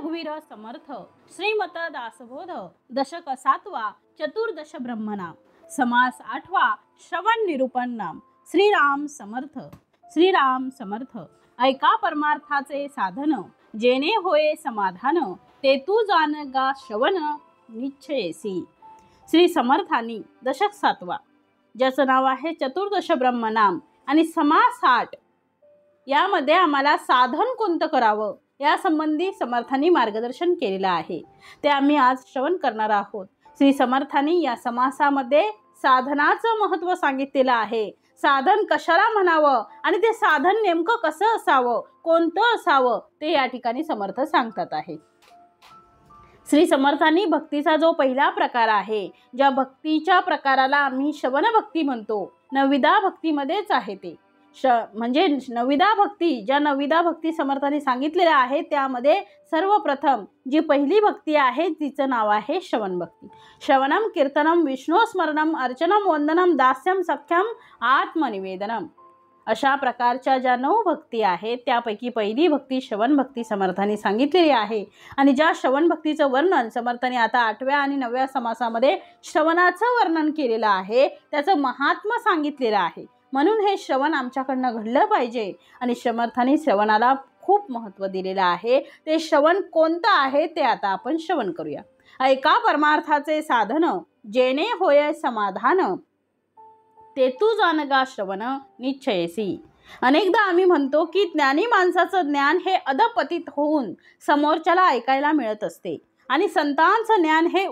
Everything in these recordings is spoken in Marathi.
रघुवीर समर्थ श्रीमत दासबोध दशक 7वा चतुर्दश ब्रह्मनाम समास 8वा श्रवण निरूपण नाम श्रीराम समर्थ श्रीराम समर्थ ऐका परमार्थाचे साधन जेणे होय समाधान ते तू जानगा श्रवण निश्चयसी। श्री समर्थांनी दशक 7वा ज्याचं नाव आहे चतुर्दश ब्रह्मनाम आणि समास 8 यामध्ये आम्हाला साधन कोणतं करावं या संबंधी समर्थांनी मार्गदर्शन केलेलं आहे, ते आम्ही आज श्रवण करणार आहोत। श्री समर्थांनी या समासामध्ये साधनाचं महत्त्व सांगितलेलं आहे। साधन कशाला म्हणावं आणि ते साधन नेमकं कसं असावं, कोणतं असावं ते या ठिकाणी समर्थ सांगतात आहे। श्री समर्थांनी भक्तीचा जो पहिला प्रकार आहे, ज्या भक्तीच्या प्रकाराला आम्ही श्रवण भक्ती म्हणतो, नविदा भक्तीमध्येच आहे ते म्हणजे नविदा भक्ती, ज्या नविदा भक्ती समर्थांनी सांगितलेल्या आहे त्यामध्ये सर्वप्रथम जी पहिली भक्ती आहे तिचं नाव आहे श्रवण भक्ती। श्रवणम कीर्तनम विष्णू स्मरणम अर्चनम वंदनम दास्यम सख्यम आत्मनिवेदनम अशा प्रकारच्या ज्या 9 भक्ती आहेत त्यापैकी पहिली भक्ती श्रवण भक्ती समर्थांनी सांगितलेली आहे। आणि ज्या श्रवण भक्तीचं वर्णन समर्थांनी आता 8व्या आणि 9व्या समासामध्ये श्रवणाचं वर्णन केलेलं आहे, त्याचं महात्म्य सांगितलेलं आहे। म्हणून हे श्रवण आमच्याकडनं घडलं पाहिजे आणि समर्थांनी श्रवणाला खूप महत्त्व दिलेलं आहे। ते श्रवण कोणतं आहे ते आता आपण श्रवण करूया। ऐका परमार्थाचे साधन जेणे होय समाधान ते तू जानगा श्रवण निश्चयसी। अनेकदा आम्ही म्हणतो की ज्ञानी माणसाचं ज्ञान हे अधपतित होऊन समोरच्याला ऐकायला मिळत असते आणि संतांचं ज्ञान हे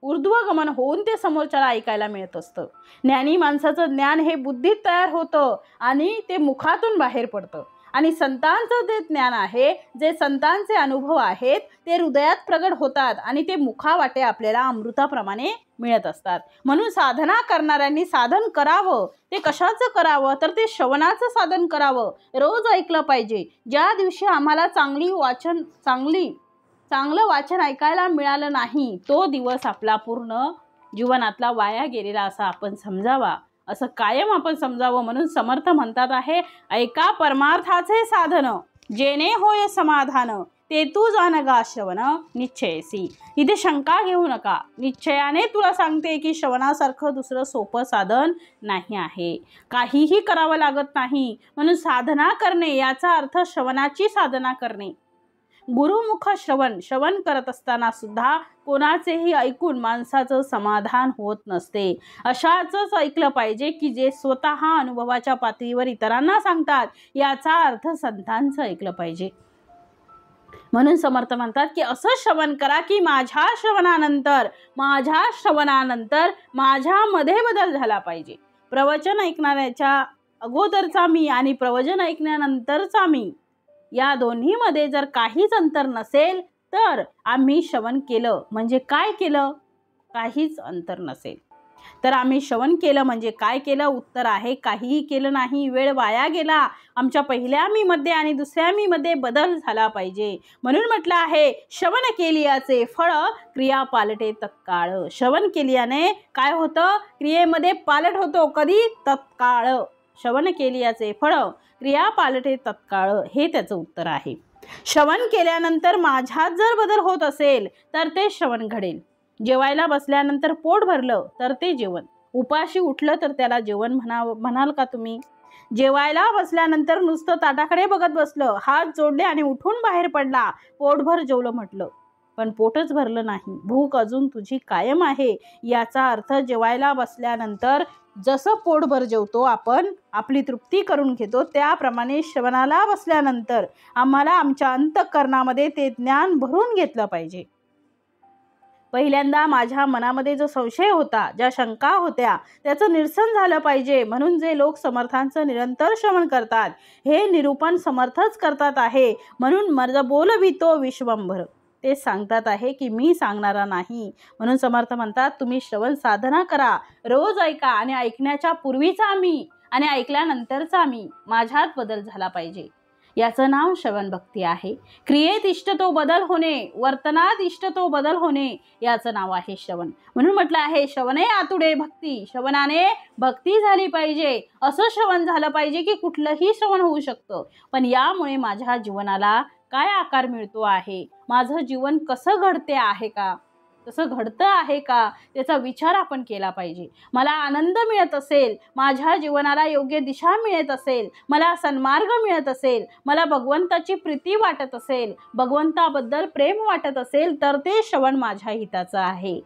ऊर्ध्वगमन होऊन ते समोरच्याला ऐकायला मिळत असतं। ज्ञानी माणसाचं ज्ञान हे बुद्धीत तयार होतं आणि ते मुखातून बाहेर पडतं आणि संतांचं जे ज्ञान आहे, जे संतांचे अनुभव आहेत ते हृदयात प्रगट होतात आणि ते मुखावाटे आपल्याला अमृताप्रमाणे मिळत असतात। म्हणून साधना करणाऱ्यांनी साधन करावं, ते कशाचं करावं तर ते श्रवणाचं साधन करावं, रोज ऐकलं पाहिजे। ज्या दिवशी आम्हाला चांगलं वाचन ऐकायला मिळालं नाही तो दिवस आपला पूर्ण जीवनातला वाया गेलेला असा आपण समजावा, असं कायम आपण समजावं। म्हणून समर्थ म्हणतात आहे, ऐका परमार्थाचे साधन जेणे होय समाधान ते तू जानगा श्रवण निश्चयसी। इथे शंका घेऊ नका, निश्चयाने तुला सांगते की श्रवणासारखं दुसरं सोपं साधन नाही आहे, काहीही करावं लागत नाही। म्हणून साधना करणे याचा अर्थ श्रवणाची साधना करणे। गुरुमुख श्रवण करत असताना सुद्धा कोणाचेही ऐकून माणसाचं समाधान होत नसते। अशाच ऐकलं पाहिजे की जे स्वतः अनुभवाच्या पातळीवर इतरांना सांगतात, याचा अर्थ संतांचं ऐकलं पाहिजे। म्हणून समर्थ म्हणतात की असं श्रवण करा की माझ्या श्रवणानंतर माझ्यामध्ये बदल झाला पाहिजे। प्रवचन ऐकणाऱ्याच्या अगोदरचा मी आणि प्रवचन ऐकण्यानंतरचा मी या दोन्हीमध्ये जर काहीच अंतर नसेल तर आम्ही श्रवण केलं म्हणजे काय केलं, काहीच अंतर नसेल तर आम्ही श्रवण केलं म्हणजे काय केलं, उत्तर आहे काहीही केलं नाही, वेळ वाया गेला। आमच्या पहिल्या मी मध्ये आणि दुसऱ्या मी मध्ये बदल झाला पाहिजे। म्हणून म्हटलं आहे, श्रवण केल्याचे फळ क्रिया पालटे तत्काळ। श्रवण केल्याने काय होतं, क्रियेमध्ये पालट होतो, कधी तत्काळ। श्रवण केल्याचे फळ क्रिया पालटे तत्काळ हे त्याचं उत्तर आहे। श्रवण केल्यानंतर माझ्यात जर बदल होत असेल तर ते श्रवण घडेल। जेवायला बसल्यानंतर पोट भरलं तर ते जेवण, उपाशी उठलं तर त्याला जेवण म्हणाल का तुम्ही? जेवायला बसल्यानंतर नुसतं ताटाकडे बघत बसलं, हात जोडले आणि उठून बाहेर पडला, पोटभर जेवलं म्हटलं, पण पोटच भरलं नाही, भूक अजून तुझी कायम आहे। याचा अर्थ जेवायला बसल्यानंतर जसं पोटभर जेवतो आपण, आपली तृप्ती करून घेतो, त्याप्रमाणे श्रवणाला बसल्यानंतर आम्हाला आमच्या अंतःकरणामध्ये ते ज्ञान भरून घेतलं पाहिजे। पहिल्यांदा माझ्या मनामध्ये जो संशय होता, ज्या शंका होत्या त्याचं निरसन झालं पाहिजे। म्हणून जे लोक समर्थांचं निरंतर श्रवण करतात हे निरूपण समर्थच करतात आहे। म्हणून मर्द बोलवितो विश्वंभर, ते सांगतात आहे की मी सांगणारा नाही। म्हणून समर्थ म्हणतात, तुम्ही श्रवण साधना करा, रोज ऐका आणि ऐकण्याच्या पूर्वीचा मी आणि ऐकल्यानंतरचा मी, माझ्यात बदल झाला पाहिजे। याचं नाव श्रवण भक्ती आहे. क्रियेत इष्ट तो बदल होणे, वर्तनात इष्ट तो बदल होणे, याचं नाव आहे श्रवण. म्हणून म्हटलं आहे श्रवणे आतुडे भक्ती. श्रवणाने भक्ती झाली पाहिजे. असं श्रवण झालं पाहिजे की कुठलंही श्रवण होऊ शकतं, पण यामुळे माझ्या जीवनाला काय आकार मिळतो आहे, माझं जीवन कसं घडते आहे का, तसं घडतं आहे का, त्याचा विचार आपण केला पाहिजे. मला आनंद मिळत असेल, माझ्या जीवनाला योग्य दिशा मिळत असेल, मला सन्मार्ग मिळत असेल, मला भगवंताची प्रीती वाटत असेल, भगवंताबद्दल प्रेम वाटत असेल, तर ते श्रवण माझ्या हिताचं आहे.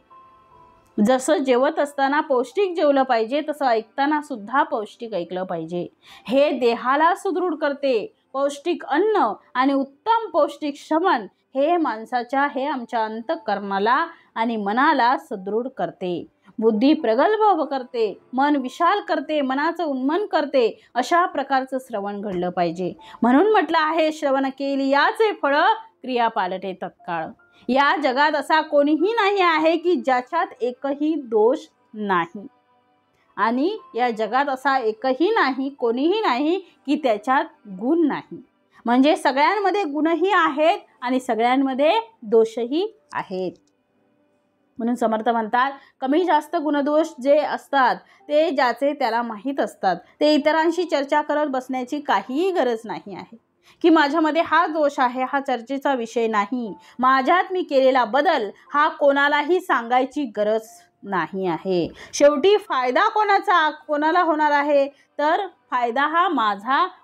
जसं जेवत असताना पौष्टिक जेवलं पाहिजे, तसं ऐकताना सुद्धा पौष्टिक ऐकलं पाहिजे. हे देहाला सुदृढ करते. पौष्टिक अन्न आणि उत्तम पौष्टिक श्रवण हे आमच्या अंतःकरणाला आणि मनाला सुदृढ करते. बुद्धी प्रगल्भ करते, मन विशाल करते, मनाचं उन्मन करते. अशा प्रकारचं श्रवण घडलं पाहिजे. म्हणून म्हटलं आहे श्रवण केली याचे फळ, क्रिया पालटे तत्काळ. या जगात असा कोणीही नाही आहे की ज्याच्यात एकही दोष नाही, आणि या जगात असा एकही नाही, कोणीही नाही की त्याच्यात गुण नाही. म्हणजे सगळ्यांमध्ये गुणही आहेत आणि सगळ्यांमध्ये दोषही आहेत. म्हणून समर्थ म्हणतात, कमी जास्त गुणदोष जे असतात ते ज्याचे त्याला माहीत असतात. ते इतरांशी चर्चा करत बसण्याची काहीही गरज नाही आहे की माझ्यामध्ये हा दोष आहे, हा चर्चेचा विषय नाही. माझ्यात मी केलेला बदल हा कोणालाही सांगायची गरज नाही आहे. शेवटी फायदा कोणाला होणार आहे, तर फायदा हा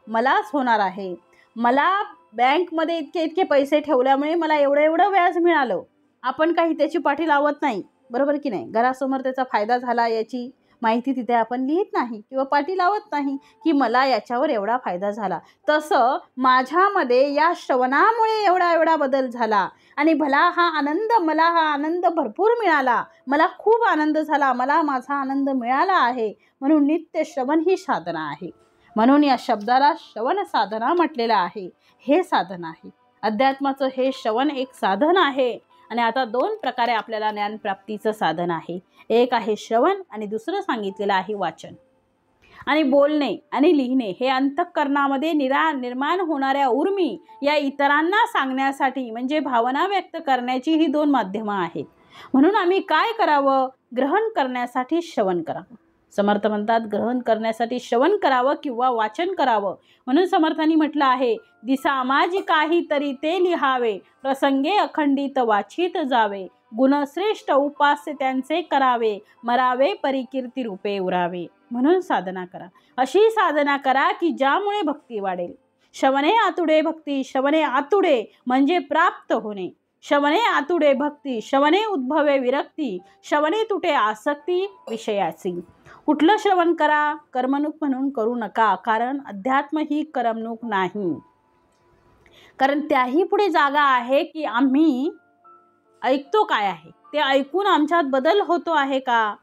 मलाच होणार आहे. मला बँकमध्ये इतके पैसे ठेवल्यामुळे मला एवढं व्याज मिळालं, आपण काही त्याची पाठी लावत नाही, बरोबर की नाही. घरासमोर त्याचा फायदा झाला याची माहिती तिथे आपण लिहित नाही किंवा पाठी लावत नाही की मला याच्यावर एवढा फायदा झाला. तसं माझ्यामध्ये या श्रवणामुळे एवढा बदल झाला आणि मला हा आनंद भरपूर मिळाला, मला खूप आनंद झाला, मला माझा आनंद मिळाला आहे. म्हणून नित्य श्रवण ही साधना आहे. म्हणून या शब्दाला श्रवण साधना म्हटलेलं आहे. हे साधन आहे अध्यात्माचं. हे श्रवण एक साधन आहे. आणि आता दोन प्रकारे आपल्याला ज्ञानप्राप्तीचं साधन आहे. एक आहे श्रवण आणि दुसरं सांगितलेलं आहे वाचन. आणि बोलणे आणि लिहिणे हे अंतःकरणामध्ये निर्माण होणाऱ्या उर्मी या इतरांना सांगण्यासाठी म्हणजे भावना व्यक्त करण्याची ही दोन माध्यमं आहेत. म्हणून आम्ही काय करावं, ग्रहण करण्यासाठी श्रवण करावं. समर्थ म्हणतात ग्रहण करण्यासाठी श्रवण करावं किंवा वाचन करावं. म्हणून समर्थांनी म्हटलं आहे, दिसा माझी काहीतरी ते लिहावे, प्रसंगे अखंडित वाचित जावे, गुणश्रेष्ठ उपास्य त्यांचे करावे, मरावे परिकीर्ती रूपे उरावे. म्हणून साधना करा, अशी साधना करा की ज्यामुळे भक्ती वाढेल. श्रवणे आतुडे भक्ती, श्रवणे आतुडे म्हणजे प्राप्त होणे. श्रवणे आतुडे भक्ती, श्रवणे उद्भवे विरक्ती, श्रवणे तुटे आसक्ती विषयाची. कुठलं श्रवण करा, कर्मणूक म्हणून करू नका, कारण अध्यात्म ही करमणूक नाही. कारण त्याही पुढे जागा आहे की आम्ही ऐकतो काय आहे, ते ऐकून आमच्यात बदल होतो आहे का,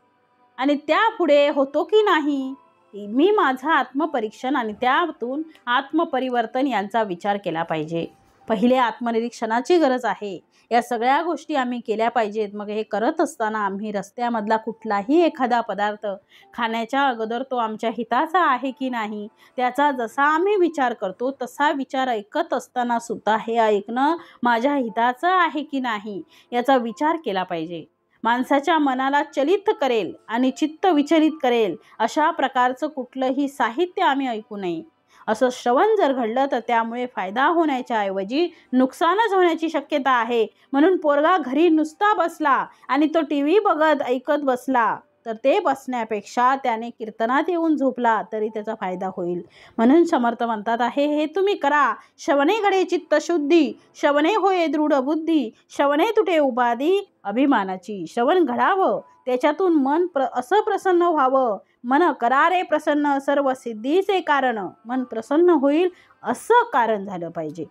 आणि त्यापुढे होतो की नाही. मी माझं आत्मपरीक्षण आणि त्यातून आत्मपरिवर्तन यांचा विचार केला पाहिजे. पहिले आत्मनिरीक्षणाची गरज आहे. या सगळ्या गोष्टी आम्ही केल्या पाहिजेत. मग हे करत असताना आम्ही रस्त्यामधला कुठलाही एखादा पदार्थ खाण्याच्या अगोदर तो आमच्या हिताचा आहे की नाही, त्याचा जसा आम्ही विचार करतो तसा विचार ऐकत असताना सुद्धा हे ऐकणं माझ्या हिताचं आहे की नाही याचा विचार केला पाहिजे. माणसाच्या मनाला चलित करेल आणि चित्त विचलित करेल अशा प्रकारचं कुठलंही साहित्य आम्ही ऐकू नये. असं श्रवण जर घडलं तर त्यामुळे फायदा होण्याच्या ऐवजी नुकसानच होण्याची शक्यता आहे. म्हणून पोरगा घरी नुसता बसला आणि तो टीव्ही बघत ऐकत बसला तर ते बसण्यापेक्षा त्याने कीर्तनात येऊन झोपला तरी त्याचा फायदा होईल. म्हणून समर्थ म्हणतात आहे, हे तुम्ही करा. श्रवणे घडे चित्त शुद्धी, श्रवणे होय दृढ बुद्धी, श्रवणे तुटे उपाधी अभिमानाची. श्रवण घडावं, त्याच्यातून मन असं प्रसन्न व्हावं. मन करारे प्रसन्न, सर्व सिद्धीचे कारण. मन प्रसन्न होईल असं कारण झालं पाहिजे.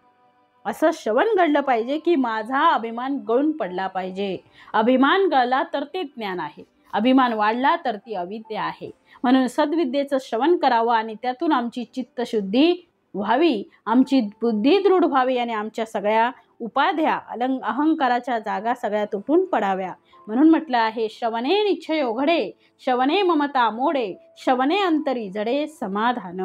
असं श्रवण घडलं पाहिजे की माझा अभिमान गळून पडला पाहिजे. अभिमान गळला तर ते ज्ञान आहे, अभिमान वाढला तर ती अविद्या आहे. म्हणून सद्विद्येचं श्रवण करावं आणि त्यातून आमची चित्तशुद्धी व्हावी, आमची बुद्धी दृढ व्हावी आणि आमच्या सगळ्या उपाध्या अहंकाराच्या जागा सगळ्या तुटून पडाव्या. म्हणून म्हटलं आहे, श्रवणे निश्चय घडे, श्रवणे ममता मोडे, श्रवणे अंतरी जडे समाधान.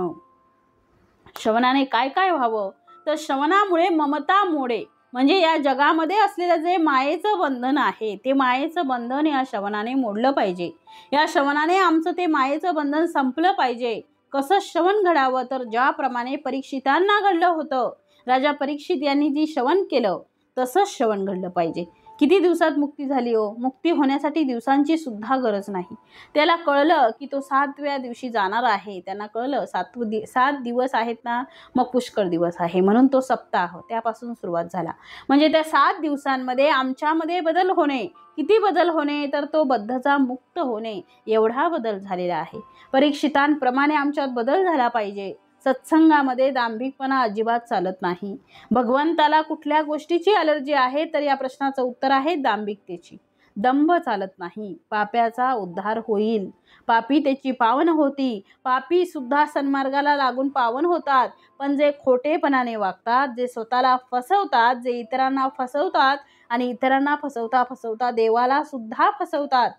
श्रवणाने काय काय व्हावं तर श्रवणामुळे ममता मोडे, म्हणजे या जगामध्ये असलेलं जे मायेचं बंधन आहे ते मायेचं बंधन या श्रवणाने मोडलं पाहिजे. या श्रवणाने आमचं ते मायेचं बंधन संपलं पाहिजे. कसं श्रवण घडावं, तर ज्याप्रमाणे परीक्षितांना घडलं होतं, राजा परीक्षित यांनी जी श्रवण केलं तसंच श्रवण घडलं पाहिजे. किती दिवसात मुक्ती झाली हो? मुक्ती होण्यासाठी दिवसांची सुद्धा गरज नाही. त्याला कळलं की तो 7व्या दिवशी जाणार आहे. त्यांना कळलं 7 दिवस आहेत ना, मग पुष्कर दिवस आहे, म्हणून तो सप्ताह त्यापासून सुरुवात झाला. म्हणजे त्या 7 दिवसांमध्ये आमच्यामध्ये बदल होणे. किती बदल होणे, तर तो बद्धचा मुक्त होणे, एवढा बदल झालेला आहे. परीक्षितांप्रमाणे आमच्यात बदल झाला पाहिजे. सत्संगामध्ये दांभिकपणा अजिबात चालत नाही. भगवंताला कुठल्या गोष्टीची अलर्जी आहे, तर या प्रश्नाचं उत्तर आहे दांभिकतेची. दंभ चालत नाही. पाप्याचा उद्धार होईल. पापी त्याची पावन होती. पापी सुद्धा सन्मार्गाला लागून पावन होतात. पण जे खोटेपणाने वागतात, जे स्वतःला फसवतात, जे इतरांना फसवतात आणि इतरांना फसवता फसवता देवाला सुद्धा फसवतात.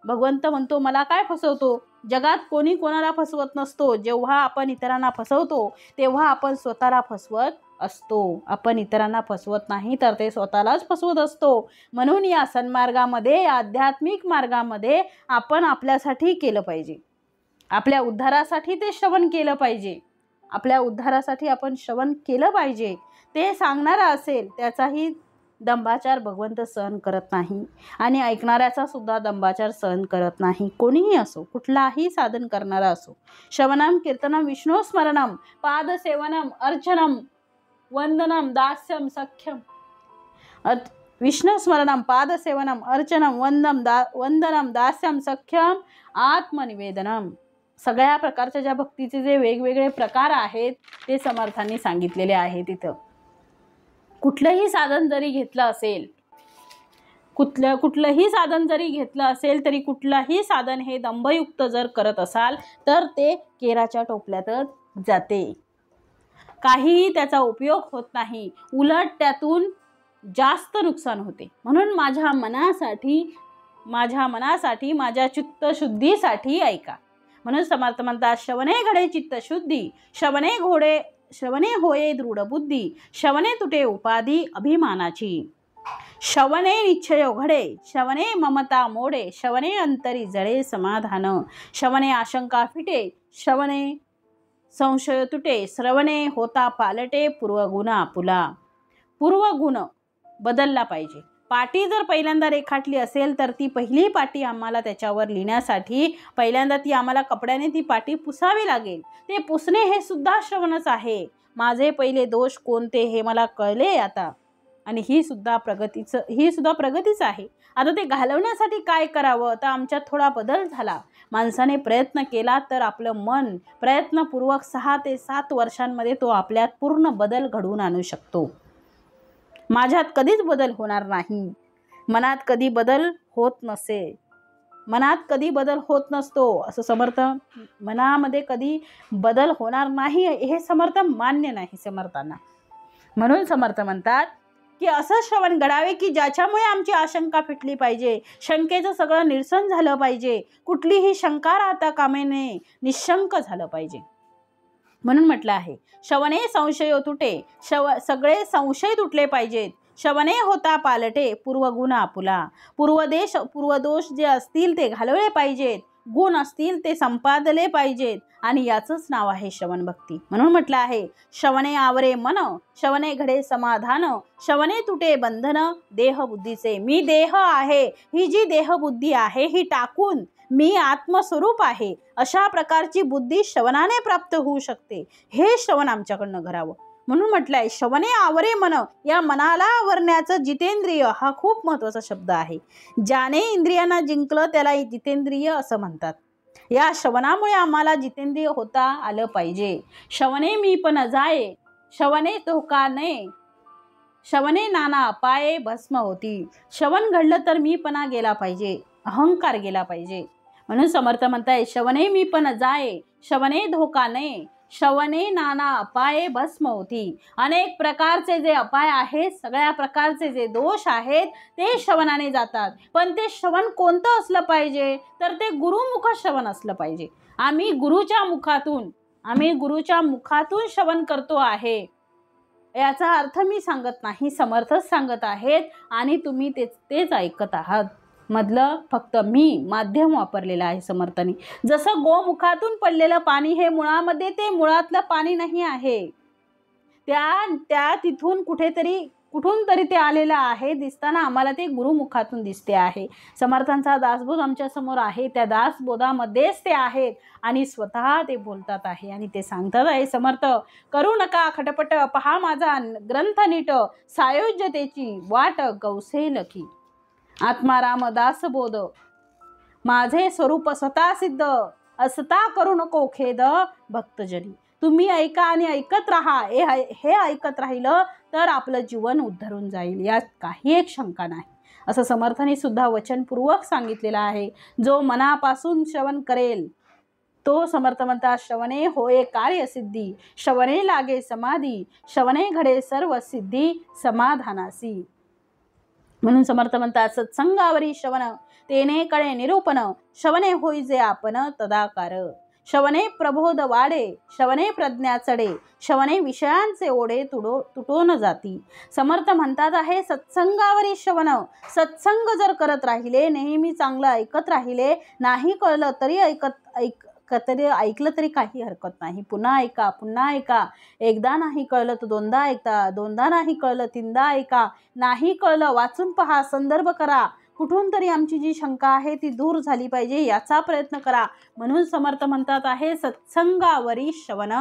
भगवंत म्हणतो, मला काय फसवतो? जगात कोणी कोणाला फसवत नसतो. जेव्हा आपण इतरांना फसवतो तेव्हा आपण स्वतःला फसवत असतो. आपण इतरांना फसवत नाही, तर ते स्वतःलाच फसवत असतो. म्हणून या सन्मार्गामध्ये, आध्यात्मिक मार्गामध्ये आपण आपल्यासाठी केलं पाहिजे. आपल्या उद्धारासाठी ते श्रवण केलं पाहिजे. आपल्या उद्धारासाठी आपण श्रवण केलं पाहिजे. ते सांगणारा असेल त्याचाही दंभाचार भगवंत सहन करत नाही आणि ऐकणाऱ्याचा सुद्धा दंभाचार सहन करत नाही. कोणीही असो, कुठलाही साधन करणारा असो. श्रवणम कीर्तनम विष्णू स्मरणम पादसेवनम अर्चनम वंदनम दास्यम सख्यम. विष्णू स्मरणम पादसेवनम अर्चनम वंदनम दास्यम सख्यम आत्मनिवेदनम. सगळ्या प्रकारच्या ज्या भक्तीचे जे वेगवेगळे प्रकार आहेत ते समर्थांनी सांगितलेले आहेत. तिथं कुठलंही साधन जरी घेतलं असेल, कुठलंही साधन जरी घेतलं असेल तरी कुठलंही साधन हे दंभयुक्त जर करत असाल तर ते केराच्या टोपल्यातच जाते. काहीही त्याचा उपयोग होत नाही. उलट त्यातून जास्त नुकसान होते. म्हणून माझ्या मनासाठी माझ्या चित्तशुद्धीसाठी ऐका. म्हणून समर्थ म्हणतात, श्रवणे घडे चित्तशुद्धी, श्रवणे होये दृढ बुद्धी, श्रवणे तुटे उपाधी अभिमानाची, श्रवणे निश्चय घडे, श्रवणे ममता मोडे, श्रवणे अंतरी जळे समाधान, श्रवणे आशंका फिटे, श्रवणे संशय तुटे, श्रवणे होता पालटे पूर्वगुण आपुला. पूर्वगुण बदलला पाहिजे. पाटी जर पहिल्यांदा रेखाटली असेल तर ती पहिली पाटी आम्हाला त्याच्यावर लिहिण्यासाठी पहिल्यांदा ती आम्हाला कपड्याने ती पाटी पुसावी लागेल. ते पुसणे हे सुद्धा श्रवणच आहे. माझे पहिले दोष कोणते हे मला कळले आता, आणि ही सुद्धा प्रगतीच आहे. आता ते घालवण्यासाठी काय करावं, तर आमच्यात थोडा बदल झाला. माणसाने प्रयत्न केला तर आपलं मन प्रयत्नपूर्वक 6 ते 7 वर्षांमध्ये तो आपल्यात पूर्ण बदल घडवून आणू शकतो. माझ्यात कधीच बदल होणार नाही. मनात कधी बदल होत नसतो असं समर्थ, मनामध्ये कधी बदल होणार नाही हे समर्थ मान्य नाही समर्थांना. म्हणून समर्थ म्हणतात की असं श्रवण घडावे की ज्याच्यामुळे आमची आशंका फिटली पाहिजे, शंकेचं सगळं निरसन झालं पाहिजे, कुठलीही शंका राहता कामे नये, निशंक झालं पाहिजे. म्हणून म्हटलं आहे, श्रवणे संशय तुटे, सगळे संशय तुटले पाहिजेत. श्रवणे होता पालटे पूर्वगुण आपुला. पूर्वदोष जे असतील ते घालवले पाहिजेत, गुण असतील ते संपादले पाहिजेत, आणि याचंच नाव आहे श्रवण भक्ती. म्हणून म्हटलं आहे, श्रवणे आवरे मन, श्रवणे घडे समाधान, श्रवणे तुटे बंधन देहबुद्धीचे. मी देह आहे, ही जी देहबुद्धी आहे ही टाकून मी आत्मस्वरूप आहे, अशा प्रकारची बुद्धी श्रवणाने प्राप्त होऊ शकते. हे श्रवण आमच्याकडनं घडावं. म्हणून म्हटलंय, श्रवणे आवरे मन. या मनाला आवरण्याचं जितेंद्रिय हा खूप महत्त्वाचा शब्द आहे. ज्याने इंद्रियांना जिंकलं त्याला जितेंद्रिय असं म्हणतात. या श्रवणामुळे आम्हाला जितेंद्रिय होता आलं पाहिजे. श्रवणे मी पण जाये, श्रवणे धोका नये, श्रवणे नाना अपाये भस्म होती. श्रवण घडलं तर मी पणा गेला पाहिजे, अहंकार गेला पाहिजे. म्हणून समर्थ म्हणताय, श्रवणे मी पण जाये, श्रवणे धोका नये, श्रवणे नाना अपाये भस्म होती. अनेक प्रकारचे जे अपाय आहेत, सगळ्या प्रकारचे जे दोष आहेत ते श्रवणाने जातात. पण ते श्रवण कोणतं असलं पाहिजे, तर ते गुरुमुख श्रवण असलं पाहिजे. आम्ही गुरुच्या मुखातून श्रवण करतो आहे. याचा अर्थ मी सांगत नाही, समर्थच सांगत आहेत आणि तुम्ही तेच ऐकत आहात. मधलं फक्त मी माध्यम वापरलेलं आहे समर्थाने. जसं गोमुखातून पडलेलं पाणी हे मुळामध्ये ते मुळातलं पाणी नाही आहे, त्या तिथून कुठून तरी ते आलेलं आहे. दिसताना आम्हाला ते गुरुमुखातून दिसते आहे. समर्थांचा दासबोध आमच्या समोर आहे, त्या दासबोधामध्येच ते आहेत आणि स्वतः ते बोलतात आहे आणि ते सांगतात आहे. समर्थ, करू नका खटपट, पहा माझा ग्रंथ नीट, सायोज्यतेची वाट कौशेल की. आत्माराम दासबोध, माझे स्वरूप स्वतः सिद्ध, असता करू नको खेद भक्तजनी. तुम्ही ऐका आणि ऐकत राहा. हे ऐकत राहिलं तर आपलं जीवन उद्धरून जाईल, यात काही एक शंका नाही, असं समर्थांनी सुद्धा वचनपूर्वक सांगितलेलं आहे. जो मनापासून श्रवण करेल तो, समर्थ म्हणतात, श्रवणे होय कार्यसिद्धी, श्रवणे लागे समाधी, श्रवणे घडे सर्व सिद्धी समाधानासी. म्हणून समर्थ म्हणतात, सत्संगावरी श्रवण तेने कळे निरूपण, श्रवणे होई जे आपण तदाकार. श्रवणे प्रबोध वाढे, श्रवणे प्रज्ञा चढे, श्रवणे विषयांचे ओढे तुटून जाती. समर्थ म्हणतात आहे, सत्संगावरी श्रवण. सत्संग जर करत राहिले, नेहमी चांगलं ऐकत राहिले, नाही कळलं तरी ऐकलं तरी काही हरकत नाही. पुन्हा ऐका. एकदा नाही कळलं तर दोनदा ऐका, दोनदा नाही कळलं तीनदा ऐका. नाही कळलं वाचून पहा, संदर्भ करा. कुठून तरी आमची जी शंका आहे ती दूर झाली पाहिजे, याचा प्रयत्न करा. म्हणून समर्थ म्हणतात आहे, सत्संगावरी श्रवण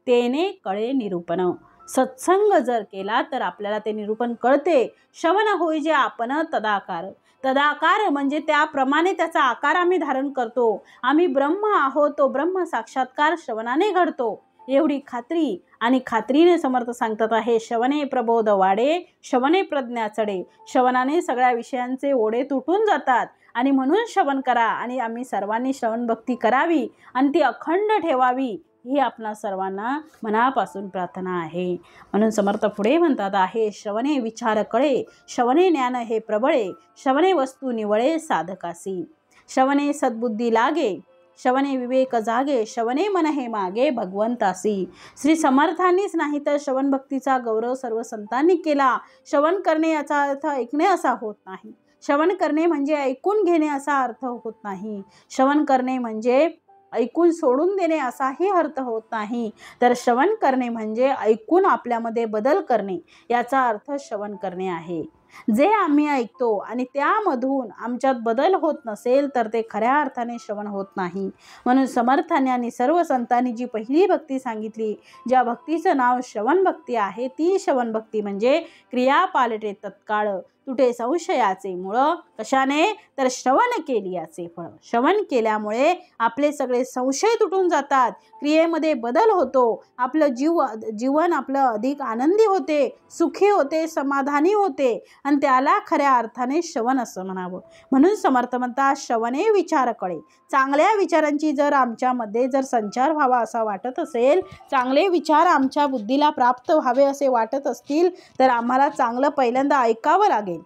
तेने कळे निरूपण. सत्संग जर केला तर आपल्याला ते निरूपण कळते. श्रवण होई जे आपण तदाकार. तदाकार म्हणजे त्याप्रमाणे त्याचा आकार आम्ही धारण करतो. आम्ही ब्रह्म आहोत, तो ब्रह्म साक्षात्कार श्रवणाने घडतो, एवढी खात्री. आणि खात्रीने समर्थ सांगतात आहे, श्रवणे प्रबोध वाढे, श्रवणे प्रज्ञा चढे. श्रवणाने सगळ्या विषयांचे ओढे तुटून जातात आणि म्हणून श्रवण करा. आणि आम्ही सर्वांनी श्रवण भक्ती करावी आणि ती अखंड ठेवावी, ही आपणा सर्वांना मनापासून प्रार्थना आहे. म्हणून समर्थ पुढे म्हणतात आहे, श्रवणे विचार कळे, श्रवणे ज्ञान हे प्रबळे, श्रवणे वस्तू निवळे साधकासी. श्रवणे सद्बुद्धी लागे, श्रवणे विवेक जागे, श्रवणे मन हे मागे भगवंतासी. श्री समर्थांनीच नाही तर श्रवण भक्तीचा गौरव सर्व संतांनी केला. श्रवण करणे याचा अर्थ ऐकणे असा होत नाही. श्रवण करणे म्हणजे ऐकून घेणे असा अर्थ होत नाही. श्रवण करणे म्हणजे ऐकून सोडून देणे असाही अर्थ होत नाही. तर श्रवण करणे म्हणजे ऐकून आपल्यामध्ये बदल करणे, याचा अर्थ श्रवण करणे आहे. जे आम्ही ऐकतो आणि त्यामधून आमच्यात बदल होत नसेल तर ते खऱ्या अर्थाने श्रवण होत नाही. म्हणून समर्थांनी आणि सर्व संतांनी जी पहिली भक्ती सांगितली, ज्या भक्तीचं नाव श्रवण भक्ती आहे, ती श्रवण भक्ती म्हणजे क्रिया पालटे तत्काळ, तुटे संशयाचे मूळ. कशाने? तर श्रवण केली याचे फळ. श्रवण केल्यामुळे आपले सगळे संशय तुटून जातात, क्रियेमध्ये बदल होतो, आपलं जीवन आपलं अधिक आनंदी होते, सुखी होते, समाधानी होते आणि त्याला खऱ्या अर्थाने श्रवण असं म्हणावं. म्हणून समर्थ म्हणतात, श्रवणे विचार कळे. चांगल्या विचारांची जर आमच्यामध्ये जर संचार व्हावा असा वाटत असेल, चांगले विचार आमच्या बुद्धीला प्राप्त व्हावे असे वाटत असतील तर आम्हाला चांगलं पहिल्यांदा ऐकावं लागेल.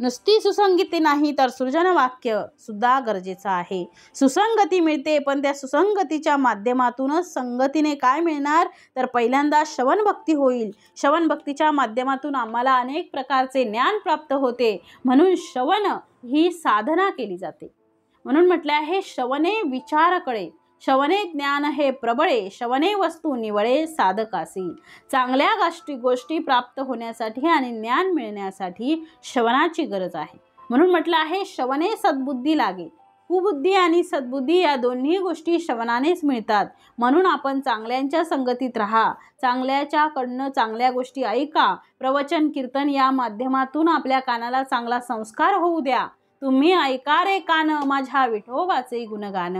नुसती सुसंगती नाही तर सृजन वाक्य सुद्धा गरजेचं आहे. सुसंगती मिळते, पण त्या सुसंगतीच्या माध्यमातूनच संगतीने काय मिळणार तर पहिल्यांदा श्रवण भक्ती होईल. श्रवण भक्तीच्या माध्यमातून आम्हाला अनेक प्रकारचे ज्ञान प्राप्त होते. म्हणून श्रवण ही साधना केली जाते. म्हणून म्हटले आहे, श्रवणे विचार कळे, श्रवणे ज्ञान हे प्रबळे, श्रवणे वस्तू निवळे साधकासी. चांगल्या गोष्टी प्राप्त होण्यासाठी आणि ज्ञान मिळण्यासाठी श्रवणाची गरज आहे. म्हणून म्हटलं आहे, श्रवणे सद्बुद्धी लागे. कुबुद्धी आणि सद्बुद्धी या दोन्ही गोष्टी श्रवणानेच मिळतात. म्हणून आपण चांगल्यांच्या संगतीत राहा, चांगल्याच्याकडनं चांगल्या गोष्टी ऐका. प्रवचन कीर्तन या माध्यमातून आपल्या कानाला चांगला संस्कार होऊ द्या. तुम्ही ऐका रे कान, माझ्या विठोबाचे गुणगान,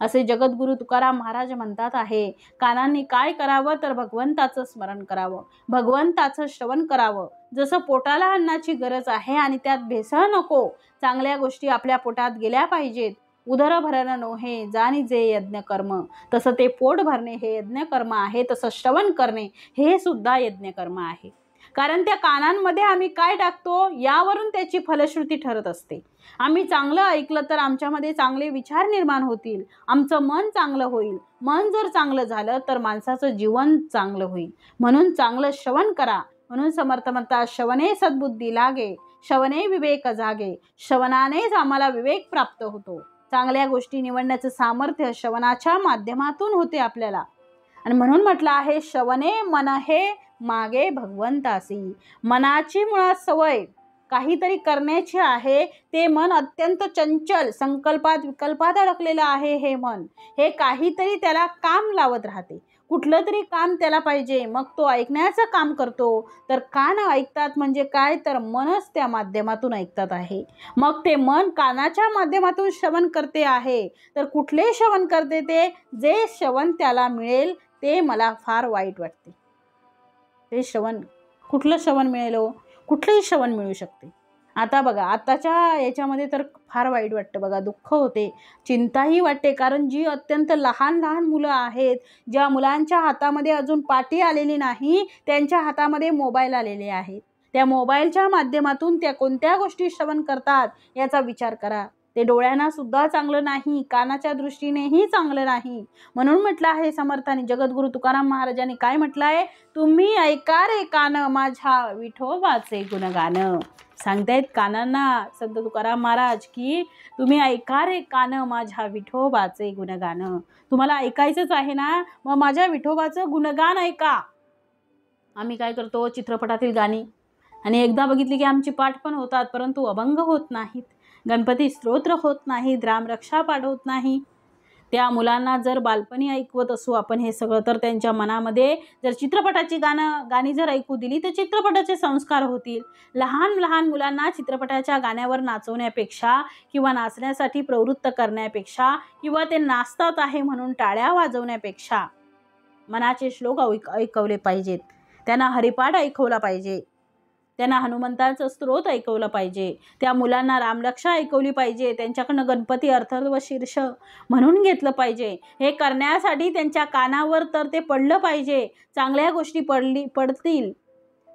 असे जगद्गुरु तुकाराम महाराज म्हणतात आहे. कानांनी काय करावं तर भगवंताचं स्मरण करावं, भगवंताचं श्रवण करावं. जसं पोटाला अन्नाची गरज आहे आणि त्यात भेसळ नको, चांगल्या गोष्टी आपल्या पोटात गेल्या पाहिजेत. उदर भरण नोहे जाणी जे यज्ञ कर्म, तसं ते पोट भरणे हे यज्ञ कर्म आहे, तसं श्रवण करणे हे सुद्धा यज्ञ कर्म आहे. कारण त्या कानांमध्ये आम्ही काय टाकतो यावरून त्याची फलश्रुती ठरत असते. आम्ही चांगलं ऐकलं तर आमच्यामध्ये चांगले विचार निर्माण होतील, आमचं मन चांगलं होईल. मन जर चांगलं झालं तर माणसाचं जीवन चांगलं होईल. म्हणून चांगलं श्रवण करा. म्हणून समर्थ म्हणतात, श्रवणे सद्बुद्धी लागे, श्रवणे विवेक जागे. श्रवणानेच आम्हाला विवेक प्राप्त होतो. चांगल्या गोष्टी निवडण्याचं सामर्थ्य श्रवणाच्या माध्यमातून होते आपल्याला. आणि म्हणून म्हटलं आहे, श्रवणे मन हे मागे भगवंतासी. मनाची मुळात सवय काहीतरी करण्याची आहे. ते मन अत्यंत चंचल, संकल्पात विकल्पात अडकलेलं आहे. हे मन हे काहीतरी त्याला काम लावत राहते. कुठलं तरी काम त्याला पाहिजे, मग तो ऐकण्याचं काम करतो. तर कान ऐकतात म्हणजे काय, तर मनच त्या माध्यमातून ऐकतात आहे. मग ते मन कानाच्या माध्यमातून श्रवण करते आहे. तर कुठले श्रवण करते ते, जे श्रवण त्याला मिळेल ते मला फार वाईट वाटते. ते श्रवण कुठलं श्रवण मिळेल हो? कुठलंही श्रवण मिळू शकते. आता बघा, आताच्या याच्यामध्ये तर फार वाईट वाटतं बघा, दुःख होते, चिंताही वाटते. कारण जी अत्यंत लहान लहान मुलं आहेत, ज्या मुलांच्या हातामध्ये अजून पाटी आलेली नाही, त्यांच्या हातामध्ये मोबाईल आलेले आहेत. त्या मोबाईलच्या माध्यमातून त्या कोणत्या गोष्टी श्रवण करतात याचा विचार करा. ते डोळ्यांना सुद्धा चांगलं नाही, कानाच्या दृष्टीनेही चांगलं नाही. म्हणून म्हटलं आहे समर्थांनी, जगद्गुरु तुकाराम महाराजांनी काय म्हटलं आहे, तुम्ही ऐका रे कान माझ्या विठोबाचे गुणगान. सांगतायत कानांना संत तुकाराम महाराज की तुम्ही ऐका रे कान माझ्या विठोबाचे गुणगान. तुम्हाला ऐकायचंच आहे ना, मग माझ्या विठोबाचं गुणगान ऐका. आम्ही काय करतो, चित्रपटातील गाणी आणि एकदा बघितली की आमची पाठ पण होतात, परंतु अभंग होत नाहीत, गणपती स्तोत्र होत नाहीत, रामरक्षा पाठ होत नाही. त्या मुलांना जर बालपणी ऐकवत असू आपण हे सगळं, तर त्यांच्या मनामध्ये जर चित्रपटाची गाणी जर ऐकू दिली तर चित्रपटाचे संस्कार होतील. लहान लहान मुलांना चित्रपटाच्या गाण्यावर नाचवण्यापेक्षा किंवा नाचण्यासाठी प्रवृत्त करण्यापेक्षा किंवा ते नाचतात आहे म्हणून टाळ्या वाजवण्यापेक्षा मनाचे श्लोक ऐकवले पाहिजेत. त्यांना हरिपाठ ऐकवला पाहिजे, त्यांना हनुमंताचं स्तोत्र ऐकवलं पाहिजे, त्या मुलांना रामरक्षा ऐकवली पाहिजे, त्यांच्याकडनं गणपती अर्थर्व शीर्ष म्हणून घेतलं पाहिजे. हे करण्यासाठी त्यांच्या कानावर तर ते पडलं पाहिजे. चांगल्या गोष्टी पडतील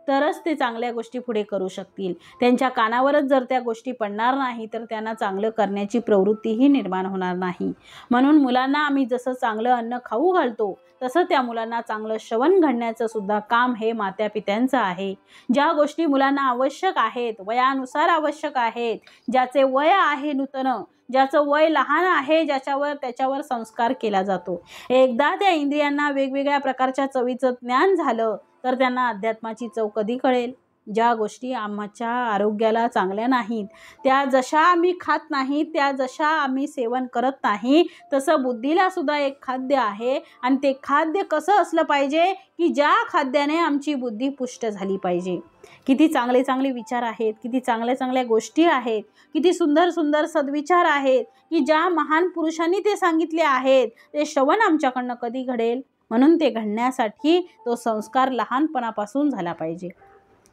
तरच ते चांगल्या गोष्टी पुढे करू शकतील. त्यांच्या कानावरच जर त्या गोष्टी पडणार नाही तर त्यांना चांगलं करण्याची प्रवृत्तीही निर्माण होणार नाही. म्हणून मुलांना आम्ही जसं चांगलं अन्न खाऊ घालतो तसं त्या मुलांना चांगलं श्रवण घडण्याचं सुद्धा काम हे मातापित्यांचं आहे. ज्या गोष्टी मुलांना आवश्यक आहेत, वयानुसार आवश्यक आहेत, ज्याचे वय आहे नूतन, ज्याचं वय लहान आहे, त्याच्यावर संस्कार केला जातो. एकदा त्या इंद्रियांना वेगवेगळ्या प्रकारच्या चवीचं ज्ञान झालं तर त्यांना अध्यात्माची चव कधी कळेल. ज्या गोष्टी आमच्या आरोग्याला चांगल्या नाहीत, त्या जशा आम्ही खात नाही, त्या जशा आम्ही सेवन करत नाही, तसं बुद्धीला सुद्धा एक खाद्य आहे. आणि ते खाद्य कसं असलं पाहिजे की ज्या खाद्याने आमची बुद्धी पुष्ट झाली पाहिजे. किती चांगले चांगले विचार आहेत, किती चांगल्या चांगल्या गोष्टी आहेत, किती सुंदर सुंदर सद्विचार आहेत की ज्या महान पुरुषांनी ते सांगितले आहेत. ते श्रवण आमच्याकडनं कधी घडेल? म्हणून ते घडण्यासाठी तो संस्कार लहानपणापासून झाला पाहिजे.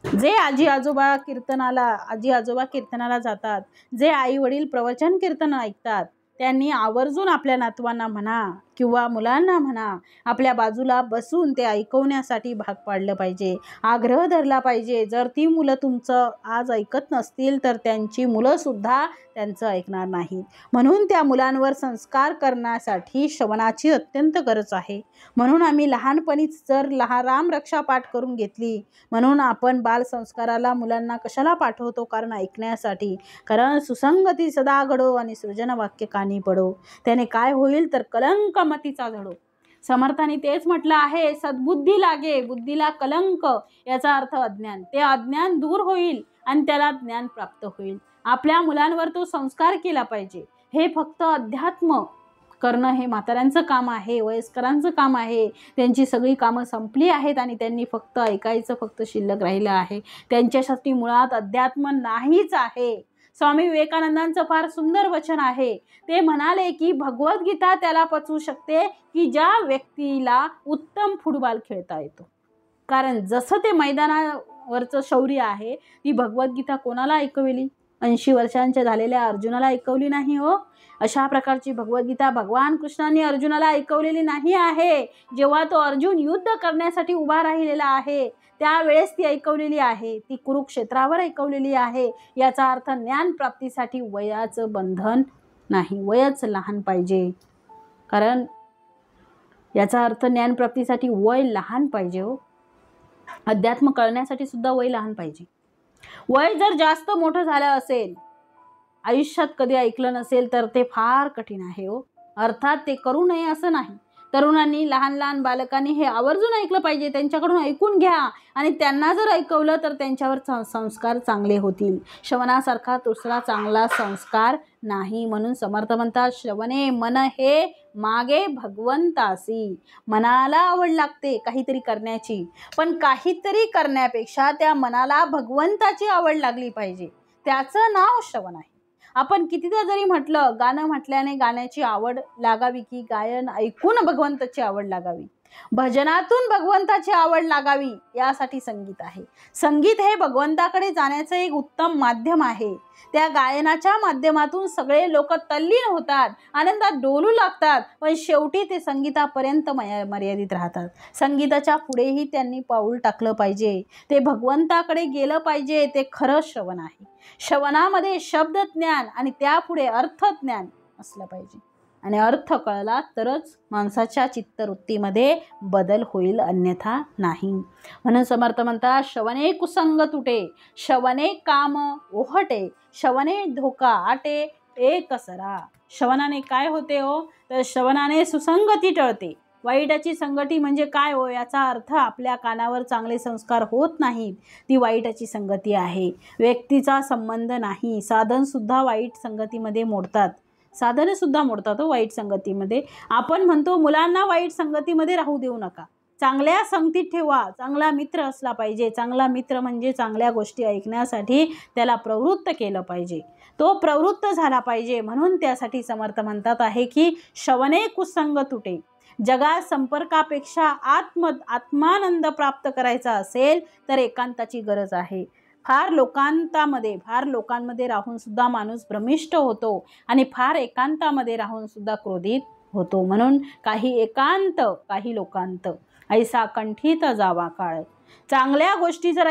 जे आजी आजोबा कीर्तनाला जातात, जे आई वडील प्रवचन कीर्तन ऐकतात, त्यांनी आवर्जून आपल्या नातवांना म्हणा किंवा मुलांना म्हणा, आपल्या बाजूला बसून ते ऐकवण्यासाठी भाग पाडलं पाहिजे, आग्रह धरला पाहिजे. जर ती मुलं तुमचं आज ऐकत नसतील तर त्यांची मुलंसुद्धा त्यांचं ऐकणार नाहीत. म्हणून त्या मुलांवर संस्कार करण्यासाठी श्रवणाची अत्यंत गरज आहे. म्हणून आम्ही लहानपणीच जर रामरक्षा पाठ करून घेतली, म्हणून आपण बालसंस्काराला मुलांना कशाला पाठवतो? कारण ऐकण्यासाठी. कारण सुसंगती सदा घडो आणि सृजन वाक्य कानी पडो. त्याने काय होईल तर कलंक मतीचा झडो. समर्थांनी तेच म्हटलं आहे, सद्बुद्धी लागे, बुद्धीला कलंक, याचा अर्थ अज्ञान. ते अज्ञान दूर होईल आणि त्याला ज्ञान प्राप्त होईल. आपल्या मुलांवर तो संस्कार केला पाहिजे. हे फक्त अध्यात्म करणं हे म्हाताऱ्यांचं काम आहे, वयस्करांचं काम आहे. त्यांची सगळी कामं संपली आहेत आणि त्यांनी फक्त ऐकायचं फक्त शिल्लक राहिलं आहे. त्यांच्यासाठी मुळात अध्यात्म नाहीच आहे. स्वामी विवेकानंदांचं फार सुंदर वचन आहे. ते म्हणाले की भगवद्गीता त्याला पचवू शकते की ज्या व्यक्तीला उत्तम फुटबॉल खेळता येतो. कारण जसं ते मैदानावरचं शौर्य आहे, ती भगवद्गीता कोणाला ऐकवेली? 80 वर्षांच्या झालेल्या अर्जुनाला ऐकवली नाही हो. अशा प्रकारची भगवद्गीता भगवान कृष्णांनी अर्जुनाला ऐकवलेली नाही आहे. जेव्हा तो अर्जुन युद्ध करण्यासाठी उभा राहिलेला आहे त्यावेळेस ती ऐकवलेली आहे. ती कुरुक्षेत्रावर ऐकवलेली आहे. याचा अर्थ ज्ञान प्राप्तीसाठी वयाचं बंधन नाही, वयच लहान पाहिजे. कारण याचा अर्थ ज्ञान प्राप्तीसाठी वय लहान पाहिजे हो. अध्यात्म कळण्यासाठी सुद्धा वय लहान पाहिजे. वय जर जास्त मोठं झालं असेल, आयुष्यात कधी ऐकलं नसेल तर ते फार कठीण आहे हो. अर्थात ते करू नये असं नाही. तरुणांनी, लहान लहान बालकांनी हे आवर्जून ऐकलं पाहिजे. त्यांच्याकडून ऐकून घ्या आणि त्यांना जर ऐकवलं तर त्यांच्यावर संस्कार चांगले होतील. श्रवणासारखा दुसरा चांगला संस्कार नाही. म्हणून समर्थ म्हणतात, श्रवणे मन हे मागे भगवंतासी. मनाला आवड लागते काहीतरी करण्याची, पण काहीतरी करण्यापेक्षा त्या मनाला भगवंताची आवड लागली पाहिजे. त्याचं नाव श्रवण आहे. आपण कितीदा जरी म्हटलं, गाणं म्हटल्याने गाण्याची आवड लागावी की गायन ऐकून भगवंताची आवड लागावी, भजनातून भगवंताची आवड लागावी, यासाठी संगीत आहे. संगीत हे भगवंताकडे जाण्याचं एक उत्तम माध्यम आहे. त्या गायनाच्या माध्यमातून सगळे लोक तल्लीन होतात, आनंदात डोलू लागतात, पण शेवटी ते संगीतापर्यंत मर्यादित राहतात. संगीताच्या पुढेही त्यांनी पाऊल टाकलं पाहिजे. ते भगवंताकडे गेलं पाहिजे. ते खरं श्रवण आहे. श्रवणामध्ये शब्द ज्ञान आणि त्यापुढे अर्थज्ञान असलं पाहिजे. आणि अर्थ कळला तरच माणसाच्या चित्तवृत्तीमध्ये बदल होईल, अन्यथा नाही. म्हणून समर्थ म्हणतात, श्रवणे कुसंग तुटे, श्रवणे काम ओहटे, श्रवणे धोका आटे एक सरा. श्रवणाने काय होते हो, तर श्रवणाने सुसंगती टळते. वाईटाची संगती म्हणजे काय हो, याचा अर्थ आपल्या कानावर चांगले संस्कार होत नाहीत, ती वाईटाची संगती आहे. व्यक्तीचा संबंध नाही, साधनसुद्धा वाईट संगतीमध्ये मोडतात. साधनसुद्धा मोडतात हो वाईट संगतीमध्ये. आपण म्हणतो मुलांना वाईट संगतीमध्ये राहू देऊ नका, चांगल्या संगतीत ठेवा. चांगला मित्र असला पाहिजे. चांगला मित्र म्हणजे चांगल्या गोष्टी ऐकण्यासाठी त्याला प्रवृत्त केलं पाहिजे, तो प्रवृत्त झाला पाहिजे. म्हणून त्यासाठी समर्थ म्हणतात आहे की श्रवणे कुसंग तुटे. जगात संपर्कापेक्षा आत्मानंद प्राप्त करायचा असेल तर एकांताची गरज आहे. फार लोकांमध्ये राहून सुद्धा माणूस भ्रमिष्ट होतो आणि फार एकांतामध्ये राहून सुद्धा क्रोधित होतो. म्हणून काही एकांत, काही लोकांत, ऐसा कंठीत जावा काळ. चांगल्या गोष्टी जर